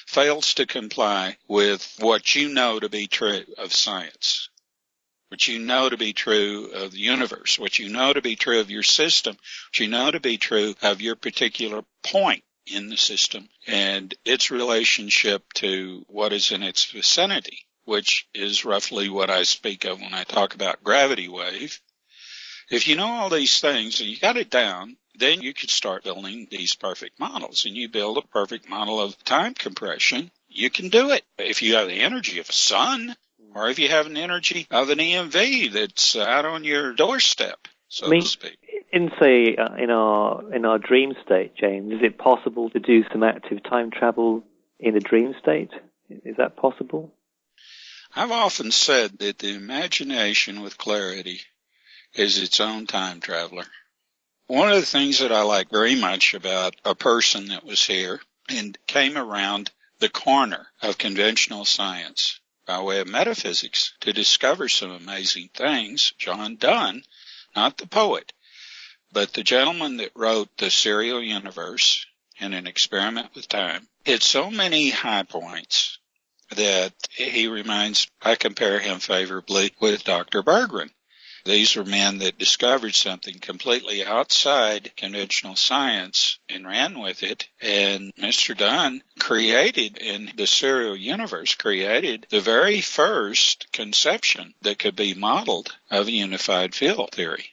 fails to comply with what you know to be true of science, what you know to be true of the universe, what you know to be true of your system, what you know to be true of your particular point in the system and its relationship to what is in its vicinity, which is roughly what I speak of when I talk about gravity wave. If you know all these things and you got it down, then you could start building these perfect models. And you build a perfect model of time compression, you can do it. If you have the energy of a sun, or if you have an energy of an EMV that's out on your doorstep, so to speak. In our dream state, James, is it possible to do some active time travel in a dream state? Is that possible? I've often said that the imagination with clarity is its own time traveler. One of the things that I like very much about a person that was here and came around the corner of conventional science by way of metaphysics to discover some amazing things, John Donne, not the poet, but the gentleman that wrote The Serial Universe and An Experiment with Time, hit so many high points that I compare him favorably with Dr. Berggren. These were men that discovered something completely outside conventional science and ran with it. And Mr. Donne created in the serial universe, created the very first conception that could be modeled of a unified field theory.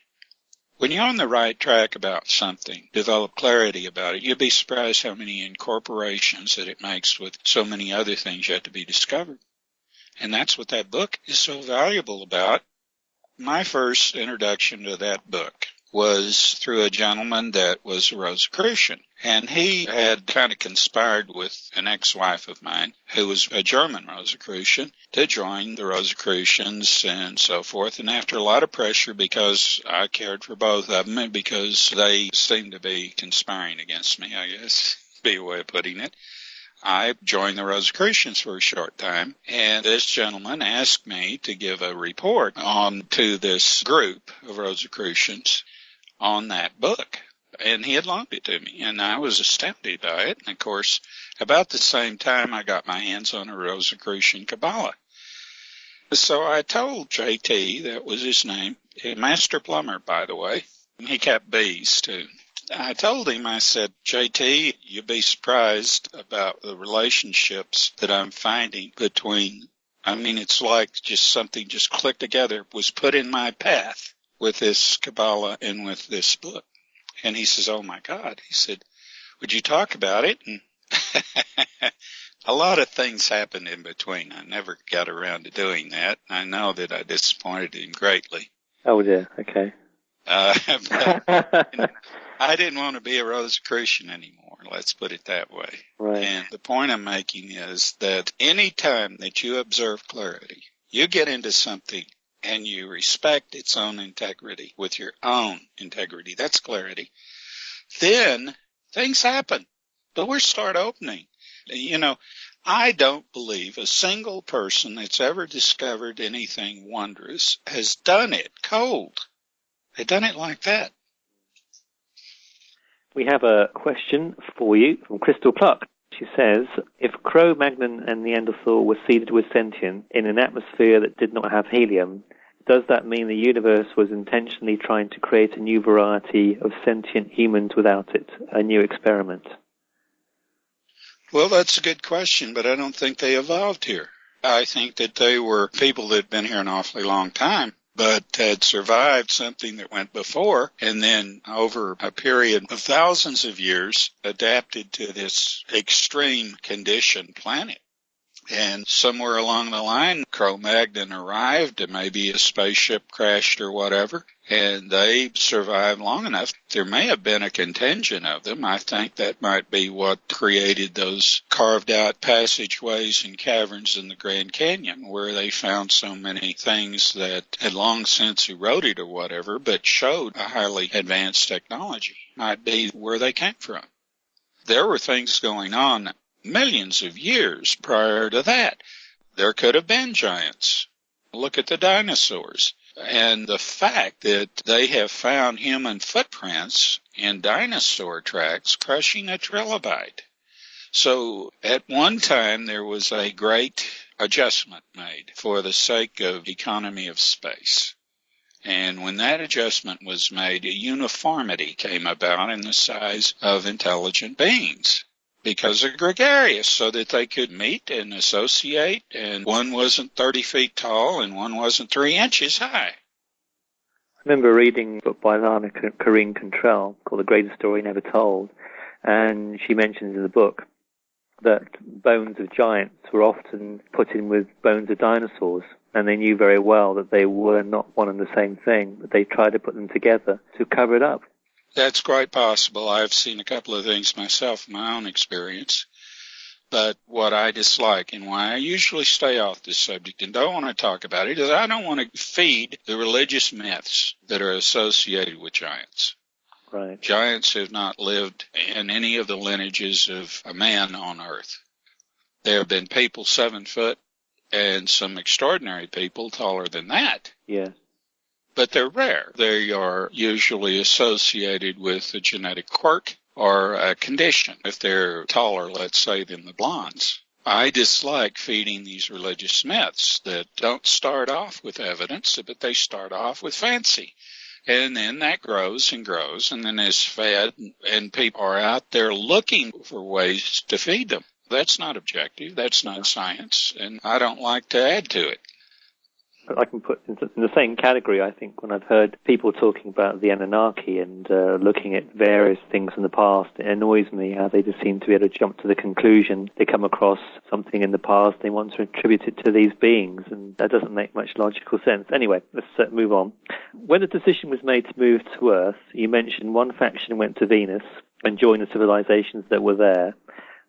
When you're on the right track about something, develop clarity about it, you'll be surprised how many incorporations that it makes with so many other things yet to be discovered. And that's what that book is so valuable about. My first introduction to that book was through a gentleman that was a Rosicrucian. And he had kind of conspired with an ex-wife of mine who was a German Rosicrucian to join the Rosicrucians and so forth. And after a lot of pressure, because I cared for both of them and because they seemed to be conspiring against me, I guess, be a way of putting it, I joined the Rosicrucians for a short time, and this gentleman asked me to give a report on to this group of Rosicrucians on that book. And he had loaned it to me, and I was astounded by it. And, of course, about the same time, I got my hands on a Rosicrucian Kabbalah. So I told JT, that was his name, a master plumber, by the way. He kept bees, too. I told him, I said, JT, you'd be surprised about the relationships that I'm finding between, it's like just something just clicked together, was put in my path with this Kabbalah and with this book. And he says, oh, my God. He said, would you talk about it? And a lot of things happened in between. I never got around to doing that. I know that I disappointed him greatly. Oh, dear. Okay. But, I didn't want to be a Rosicrucian anymore. Let's put it that way. Right. And the point I'm making is that any time that you observe clarity, you get into something and you respect its own integrity with your own integrity. That's clarity. Then things happen. Doors start opening. I don't believe a single person that's ever discovered anything wondrous has done it cold. They've done it like that. We have a question for you from Crystal Clark. She says, if Cro-Magnon and Neanderthal were seeded with sentience in an atmosphere that did not have helium, does that mean the universe was intentionally trying to create a new variety of sentient humans without it, a new experiment? Well, that's a good question, but I don't think they evolved here. I think that they were people that had been here an awfully long time, but had survived something that went before, and then over a period of thousands of years adapted to this extreme condition planet. And somewhere along the line, Cro-Magnon arrived, and maybe a spaceship crashed or whatever, and they survived long enough. There may have been a contingent of them. I think that might be what created those carved-out passageways and caverns in the Grand Canyon, where they found so many things that had long since eroded or whatever, but showed a highly advanced technology. Might be where they came from. There were things going on millions of years prior to that. There could have been giants. Look at the dinosaurs. And the fact that they have found human footprints in dinosaur tracks crushing a trilobite. So at one time there was a great adjustment made for the sake of economy of space. And when that adjustment was made, a uniformity came about in the size of intelligent beings. Because they're gregarious, so that they could meet and associate, and one wasn't 30 feet tall and one wasn't 3 inches high. I remember reading a book by Lana Corinne Cantrell called The Greatest Story Never Told, and she mentions in the book that bones of giants were often put in with bones of dinosaurs, and they knew very well that they were not one and the same thing, but they tried to put them together to cover it up. That's quite possible. I've seen a couple of things myself in my own experience. But what I dislike and why I usually stay off this subject and don't want to talk about it is I don't want to feed the religious myths that are associated with giants. Right. Giants have not lived in any of the lineages of a man on Earth. There have been people 7 foot and some extraordinary people taller than that. Yes. But they're rare. They are usually associated with a genetic quirk or a condition, if they're taller, let's say, than the blondes. I dislike feeding these religious myths that don't start off with evidence, but they start off with fancy. And then that grows and grows and then is fed, and people are out there looking for ways to feed them. That's not objective. That's not science, and I don't like to add to it. I can put in the same category, I think, when I've heard people talking about the Anunnaki and looking at various things in the past. It annoys me how they just seem to be able to jump to the conclusion. They come across something in the past, they want to attribute it to these beings, and that doesn't make much logical sense. Anyway, let's move on. When the decision was made to move to Earth, you mentioned one faction went to Venus and joined the civilizations that were there.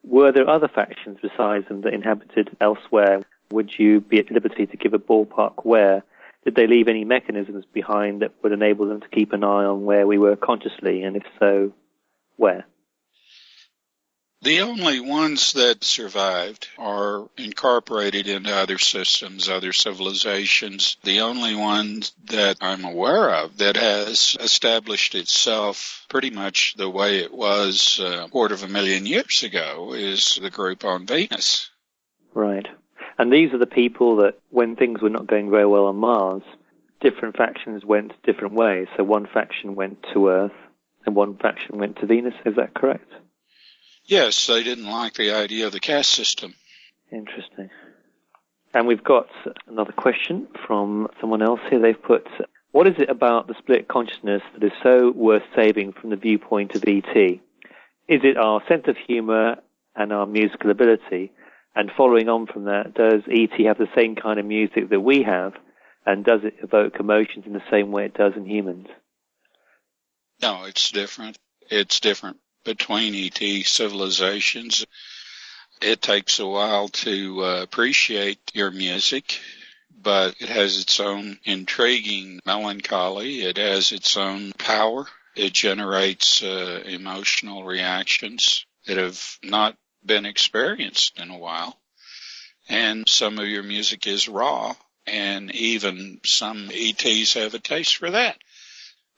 Were there other factions besides them that inhabited elsewhere? Would you be at liberty to give a ballpark where? Did they leave any mechanisms behind that would enable them to keep an eye on where we were consciously, and if so, where? The only ones that survived are incorporated into other systems, other civilizations. The only one that I'm aware of that has established itself pretty much the way it was a quarter of a million years ago is the group on Venus. Right. And these are the people that, when things were not going very well on Mars, different factions went different ways. So one faction went to Earth and one faction went to Venus. Is that correct? Yes, they didn't like the idea of the caste system. Interesting. And we've got another question from someone else here. They've put, what is it about the split consciousness that is so worth saving from the viewpoint of E.T.? Is it our sense of humor and our musical ability? And following on from that, does E.T. have the same kind of music that we have? And does it evoke emotions in the same way it does in humans? No, it's different. It's different between ET civilizations. It takes a while to appreciate your music, but it has its own intriguing melancholy. It has its own power. It generates emotional reactions that have not been experienced in a while. And some of your music is raw, and even some ETs have a taste for that.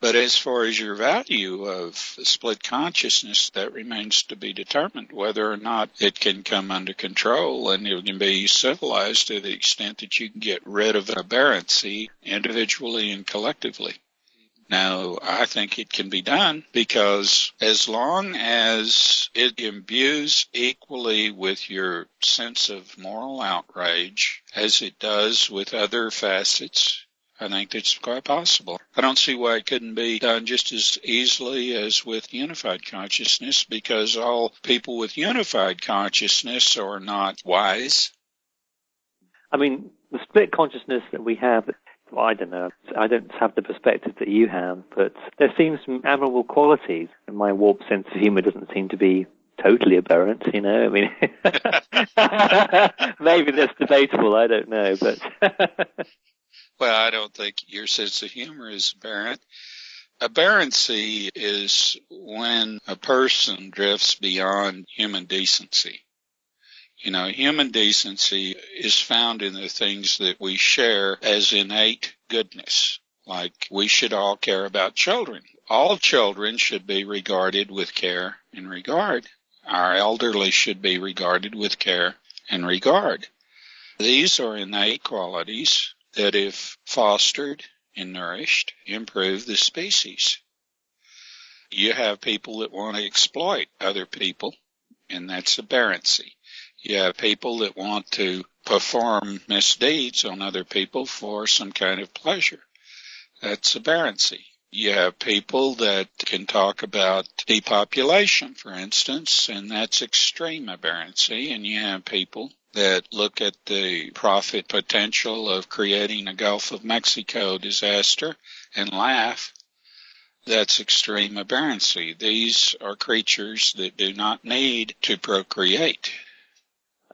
But as far as your value of split consciousness, that remains to be determined, whether or not it can come under control and it can be civilized to the extent that you can get rid of aberrancy individually and collectively. Now, I think it can be done because as long as it imbues equally with your sense of moral outrage as it does with other facets, I think that's quite possible. I don't see why it couldn't be done just as easily as with unified consciousness, because all people with unified consciousness are not wise. I mean, the split consciousness that we have, well, I don't know. I don't have the perspective that you have, but there seems some admirable qualities. And my warped sense of humor doesn't seem to be totally aberrant, you know. I mean, maybe that's debatable. I don't know, but. Well, I don't think your sense of humor is aberrant. Aberrancy is when a person drifts beyond human decency. You know, human decency is found in the things that we share as innate goodness. Like, we should all care about children. All children should be regarded with care and regard. Our elderly should be regarded with care and regard. These are innate qualities that, if fostered and nourished, improve the species. You have people that want to exploit other people, and that's aberrancy. You have people that want to perform misdeeds on other people for some kind of pleasure. That's aberrancy. You have people that can talk about depopulation, for instance, and that's extreme aberrancy. And you have people that look at the profit potential of creating a Gulf of Mexico disaster and laugh. That's extreme aberrancy. These are creatures that do not need to procreate.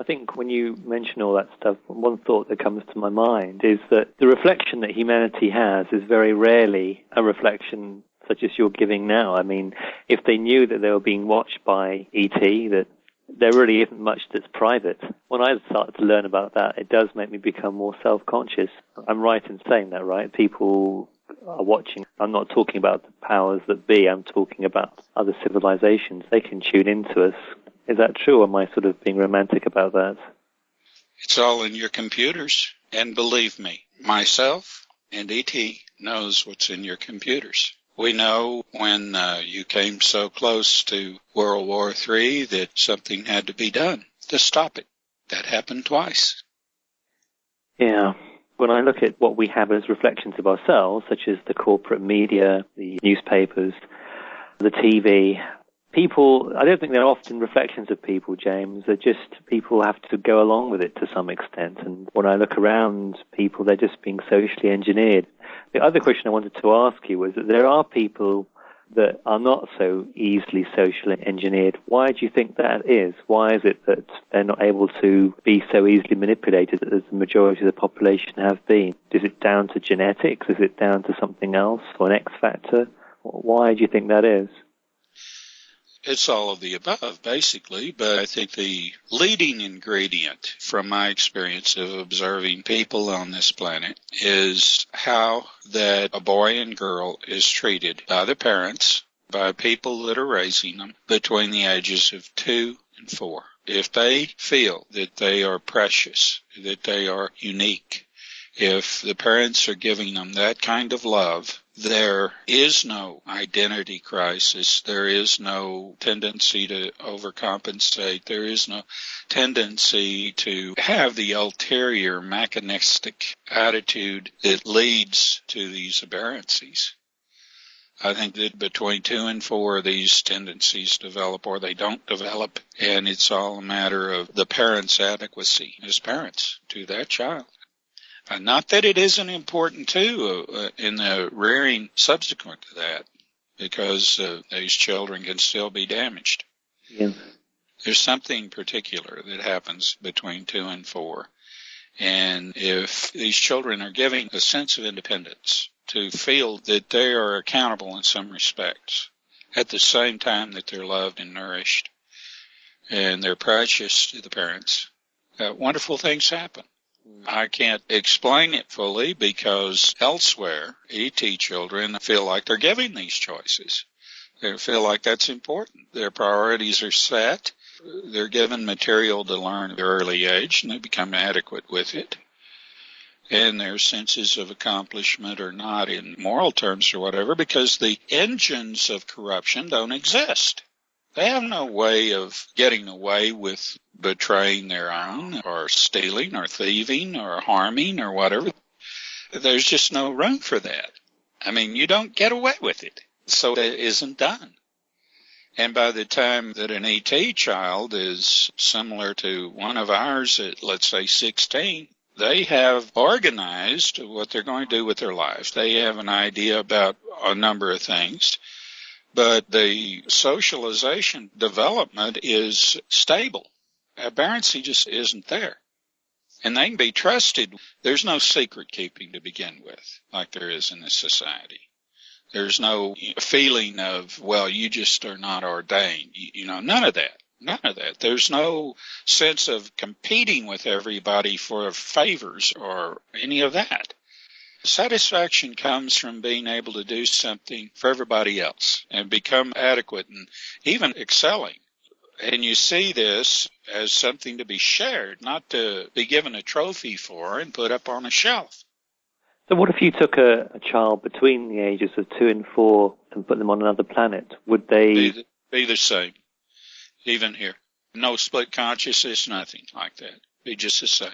I think when you mention all that stuff, one thought that comes to my mind is that the reflection that humanity has is very rarely a reflection such as you're giving now. I mean, if they knew that they were being watched by E.T., that there really isn't much that's private. When I started to learn about that, it does make me become more self-conscious. I'm right in saying that, right? People are watching. I'm not talking about the powers that be. I'm talking about other civilizations. They can tune into us. Is that true, or am I sort of being romantic about that? It's all in your computers. And believe me, myself and E.T. knows what's in your computers. We know when you came so close to World War III that something had to be done to stop it. That happened twice. Yeah. When I look at what we have as reflections of ourselves, such as the corporate media, the newspapers, the TV, people, I don't think they're often reflections of people, James. They're just people have to go along with it to some extent. And when I look around people, they're just being socially engineered. The other question I wanted to ask you was that there are people that are not so easily socially engineered. Why do you think that is? Why is it that they're not able to be so easily manipulated as the majority of the population have been? Is it down to genetics? Is it down to something else or an X factor? Why do you think that is? It's all of the above, basically, but I think the leading ingredient from my experience of observing people on this planet is how that a boy and girl is treated by the parents, by people that are raising them, between the ages of 2 and 4. If they feel that they are precious, that they are unique, if the parents are giving them that kind of love, there is no identity crisis. There is no tendency to overcompensate. There is no tendency to have the ulterior mechanistic attitude that leads to these aberrancies. I think that between 2 and 4, these tendencies develop or they don't develop, and it's all a matter of the parents' adequacy as parents to that child. Not that it isn't important, too, in the rearing subsequent to that, because these children can still be damaged. Yeah. There's something particular that happens between 2 and 4. And if these children are giving a sense of independence to feel that they are accountable in some respects, at the same time that they're loved and nourished, and they're precious to the parents, wonderful things happen. I can't explain it fully because elsewhere, ET children feel like they're giving these choices. They feel like that's important. Their priorities are set. They're given material to learn at an early age, and they become adequate with it. And their senses of accomplishment are not in moral terms or whatever, because the engines of corruption don't exist. They have no way of getting away with betraying their own, or stealing, or thieving, or harming, or whatever. There's just no room for that. I mean, you don't get away with it. So it isn't done. And by the time that an ET child is similar to one of ours at, let's say, 16, they have organized what they're going to do with their lives. They have an idea about a number of things. But the socialization development is stable. Aberrancy just isn't there. And they can be trusted. There's no secret keeping to begin with, like there is in this society. There's no feeling of, well, you just are not ordained. None of that. None of that. There's no sense of competing with everybody for favors or any of that. Satisfaction comes from being able to do something for everybody else and become adequate and even excelling. And you see this as something to be shared, not to be given a trophy for and put up on a shelf. So what if you took a child between the ages of 2 and 4 and put them on another planet? Would they be the same, even here? No split consciousness, nothing like that. Be just the same.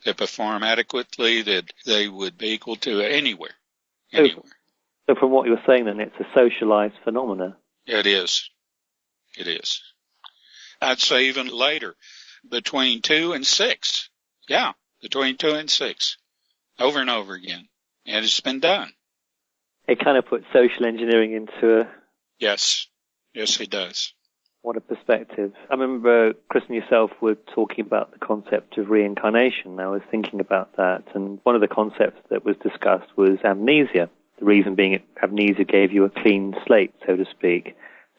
They perform adequately, that they would be equal to anywhere. So from what you're saying, then, it's a socialized phenomena. It is. It is. I'd say even later, between 2 and 6. Yeah, between 2 and 6. Over and over again. And it's been done. It kind of puts social engineering into a... Yes. Yes, it does. What a perspective. I remember Chris and yourself were talking about the concept of reincarnation. I was thinking about that, and one of the concepts that was discussed was amnesia. The reason being amnesia gave you a clean slate, so to speak.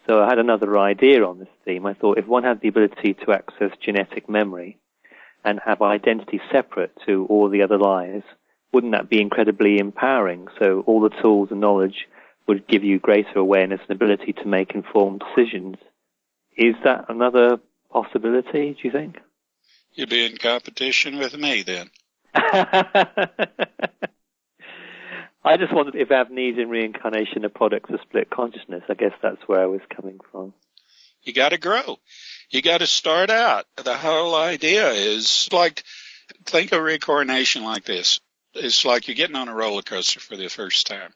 So I had another idea on this theme. I thought if one had the ability to access genetic memory and have identity separate to all the other lives, wouldn't that be incredibly empowering? So all the tools and knowledge would give you greater awareness and ability to make informed decisions. Is that another possibility, do you think? You'd be in competition with me then. I just wondered if amnesia and reincarnation are products of split consciousness. I guess that's where I was coming from. You got to grow. You got to start out. The whole idea is like, think of reincarnation like this. It's like you're getting on a roller coaster for the first time.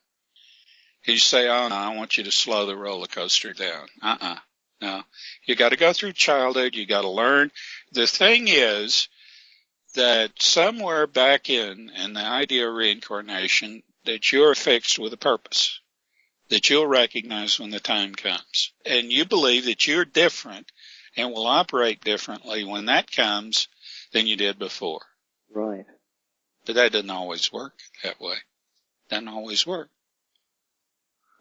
You say, oh, no, I want you to slow the roller coaster down. No, you got to go through childhood. You got to learn. The thing is that somewhere back in the idea of reincarnation, that you're fixed with a purpose, that you'll recognize when the time comes. And you believe that you're different and will operate differently when that comes than you did before. Right. But that doesn't always work that way. Doesn't always work.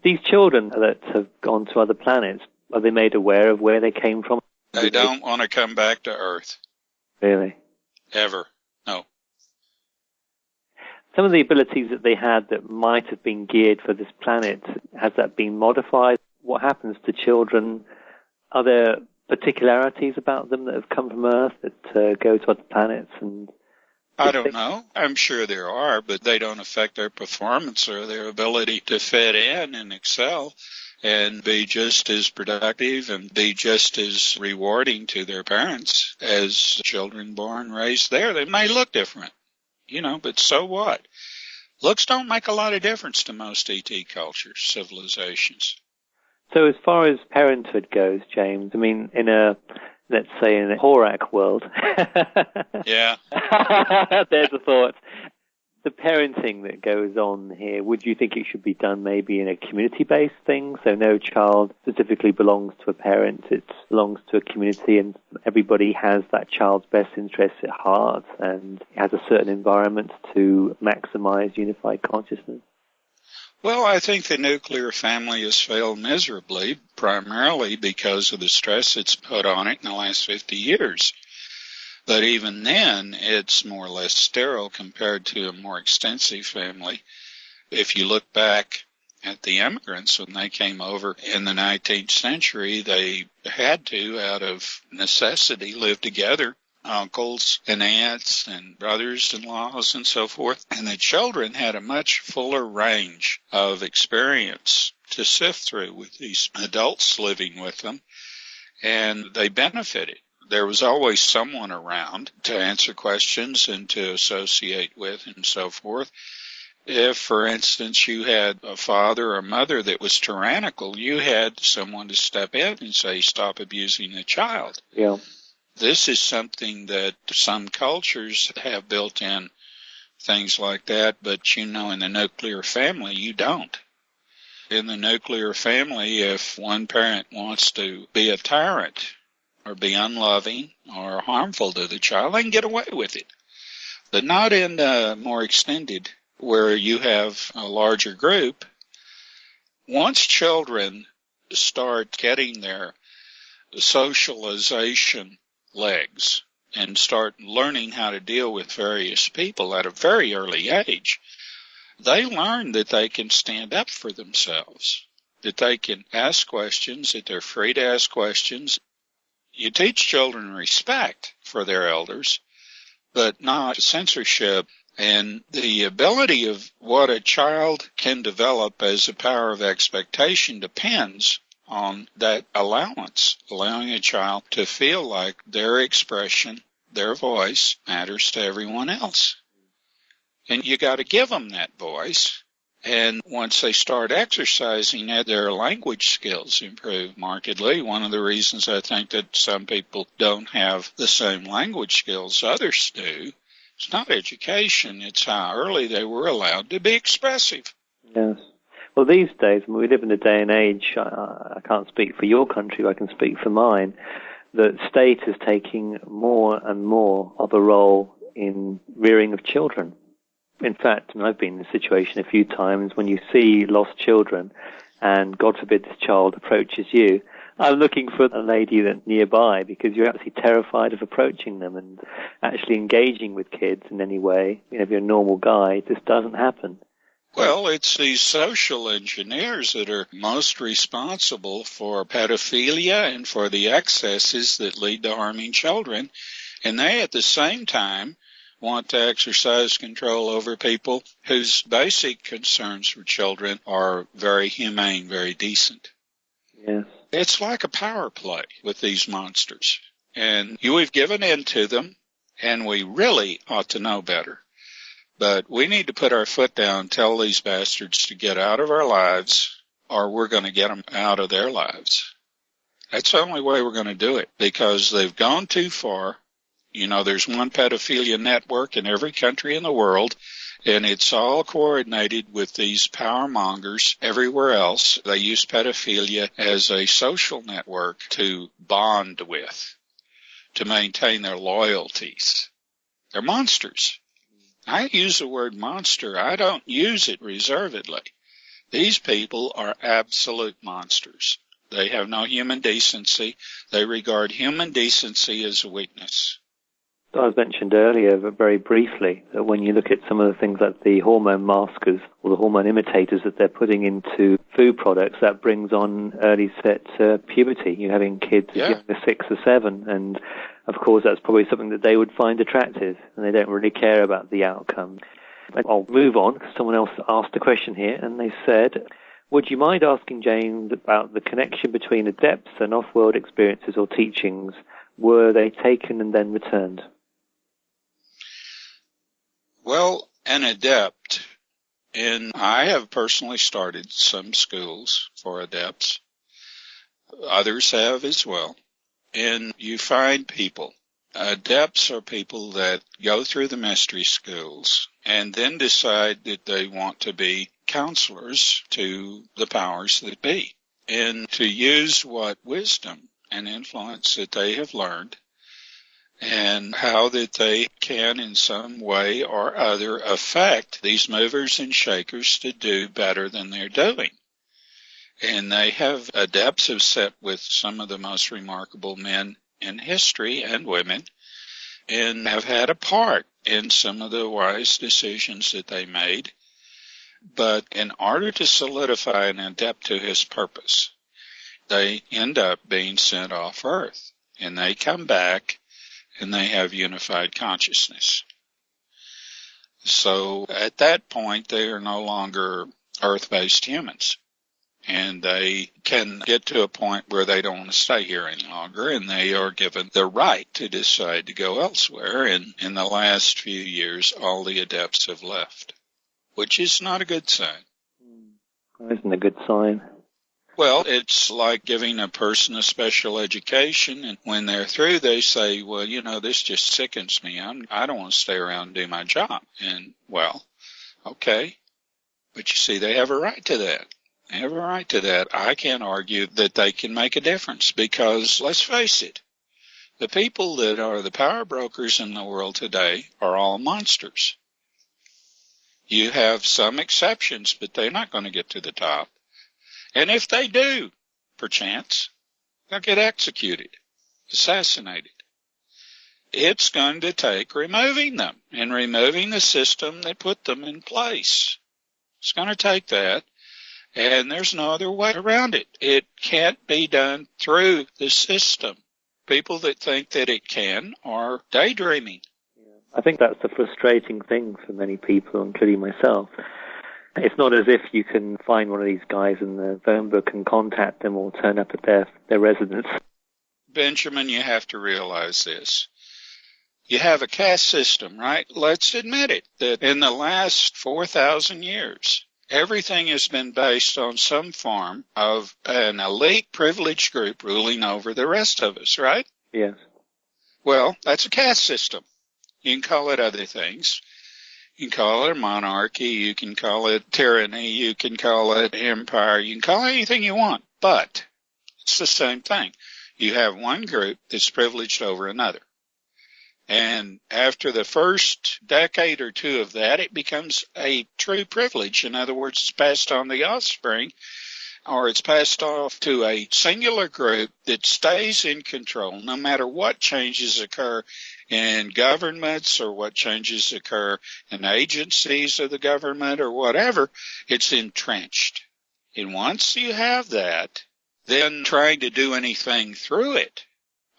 These children that have gone to other planets, Are they made aware of where they came from? They don't want to come back to Earth. Really? Ever. No. Some of the abilities that they had that might have been geared for this planet, has that been modified? What happens to children? Are there particularities about them that have come from Earth that go to other planets? And I don't know. I'm sure there are, but they don't affect their performance or their ability to fit in and excel and be just as productive and be just as rewarding to their parents as children born, raised there. They may look different, but so what? Looks don't make a lot of difference to most ET cultures, civilizations. So as far as parenthood goes, James, I mean, let's say in a Horak world. Yeah. There's a thought. The parenting that goes on here, would you think it should be done maybe in a community-based thing? So no child specifically belongs to a parent, it belongs to a community, and everybody has that child's best interests at heart and has a certain environment to maximize unified consciousness? Well, I think the nuclear family has failed miserably, primarily because of the stress it's put on it in the last 50 years. But even then, it's more or less sterile compared to a more extensive family. If you look back at the immigrants when they came over in the 19th century, they had to, out of necessity, live together. Uncles and aunts and brothers-in-laws and so forth. And the children had a much fuller range of experience to sift through with these adults living with them, and they benefited. There was always someone around to answer questions and to associate with and so forth. If, for instance, you had a father or mother that was tyrannical, you had someone to step in and say, stop abusing the child. Yeah. This is something that some cultures have built in, things like that, but in the nuclear family, you don't. In the nuclear family, if one parent wants to be a tyrant or be unloving or harmful to the child, they can get away with it. But not in more extended, where you have a larger group. Once children start getting their socialization legs and start learning how to deal with various people at a very early age, they learn that they can stand up for themselves, that they can ask questions, that they're free to ask questions. You teach children respect for their elders, but not censorship. And the ability of what a child can develop as a power of expectation depends on that allowance, allowing a child to feel like their expression, their voice matters to everyone else. And you got to give them that voice. And once they start exercising it, their language skills improve markedly. One of the reasons I think that some people don't have the same language skills others do, it's not education, it's how early they were allowed to be expressive. Yes. Well, these days, we live in a day and age, I can't speak for your country, I can speak for mine, the state is taking more and more of a role in rearing of children. In fact, I've been in a situation a few times when you see lost children and, God forbid, this child approaches you, I'm looking for a lady that's nearby because you're actually terrified of approaching them and actually engaging with kids in any way. If you're a normal guy, this doesn't happen. Well, it's these social engineers that are most responsible for pedophilia and for the excesses that lead to harming children. And they, at the same time, want to exercise control over people whose basic concerns for children are very humane, very decent. Yes. It's like a power play with these monsters. And we've given in to them, and we really ought to know better. But we need to put our foot down, tell these bastards to get out of our lives, or we're going to get them out of their lives. That's the only way we're going to do it, because they've gone too far. There's one pedophilia network in every country in the world, and it's all coordinated with these power mongers everywhere else. They use pedophilia as a social network to bond with, to maintain their loyalties. They're monsters. I use the word monster. I don't use it reservedly. These people are absolute monsters. They have no human decency. They regard human decency as a weakness. I was mentioned earlier, but very briefly, that when you look at some of the things like the hormone maskers or the hormone imitators that they're putting into food products, that brings on early set puberty. You're having kids as young as 6 or 7, and of course that's probably something that they would find attractive, and they don't really care about the outcome. I'll move on, because someone else asked a question here, and they said, would you mind asking James about the connection between adepts and off-world experiences or teachings? Were they taken and then returned? Well, an adept, and I have personally started some schools for adepts. Others have as well. And you find people. Adepts are people that go through the mystery schools and then decide that they want to be counselors to the powers that be, and to use what wisdom and influence that they have learned and how that they can in some way or other affect these movers and shakers to do better than they're doing. And adepts have sat with some of the most remarkable men in history and women, and have had a part in some of the wise decisions that they made. But in order to solidify an adept to his purpose, they end up being sent off Earth, and they come back and they have unified consciousness. So at that point, they are no longer Earth-based humans. And they can get to a point where they don't want to stay here any longer, and they are given the right to decide to go elsewhere. And in the last few years, all the adepts have left, which is not a good sign. That isn't a good sign. Well, it's like giving a person a special education, and when they're through, they say, well, this just sickens me. I don't want to stay around and do my job. And, well, okay. But you see, they have a right to that. They have a right to that. I can't argue that they can make a difference, because, let's face it, the people that are the power brokers in the world today are all monsters. You have some exceptions, but they're not going to get to the top. And if they do, perchance, they'll get executed, assassinated. It's going to take removing them and removing the system that put them in place. It's going to take that, and there's no other way around it. It can't be done through the system. People that think that it can are daydreaming. I think that's the frustrating thing for many people, including myself. It's not as if you can find one of these guys in the phone book and contact them or turn up at their residence. Benjamin, you have to realize this. You have a caste system, right? Let's admit it, that in the last 4,000 years, everything has been based on some form of an elite privileged group ruling over the rest of us, right? Yes. Well, that's a caste system. You can call it other things. You can call it a monarchy, you can call it tyranny, you can call it empire, you can call it anything you want, but it's the same thing. You have one group that's privileged over another. And after the first decade or two of that, it becomes a true privilege. In other words, it's passed on to the offspring, or it's passed off to a singular group that stays in control no matter what changes occur in governments or what changes occur in agencies of the government or whatever. It's entrenched. And once you have that, then trying to do anything through it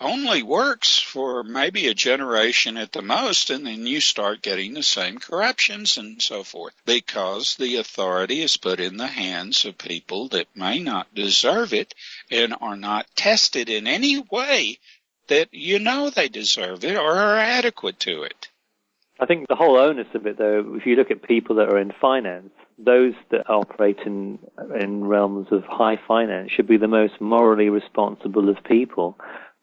only works for maybe a generation at the most, and then you start getting the same corruptions and so forth, because the authority is put in the hands of people that may not deserve it and are not tested in any way that they deserve it or are adequate to it. I think the whole onus of it, though, if you look at people that are in finance, those that operate in realms of high finance should be the most morally responsible of people.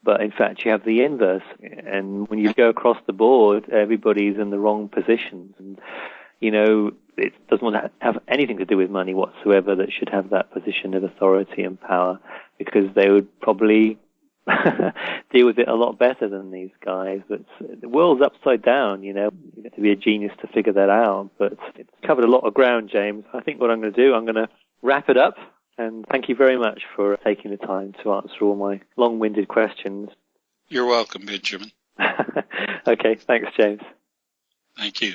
But in fact, you have the inverse. And when you go across the board, everybody's in the wrong positions. And, it doesn't want to have anything to do with money whatsoever that should have that position of authority and power, because they would probably deal with it a lot better than these guys. But the world's upside down, you have to be a genius to figure that out. But it's covered a lot of ground, James. I think what I'm going to do, I'm going to wrap it up. And thank you very much for taking the time to answer all my long-winded questions. You're welcome, Benjamin. Okay, thanks, James. Thank you.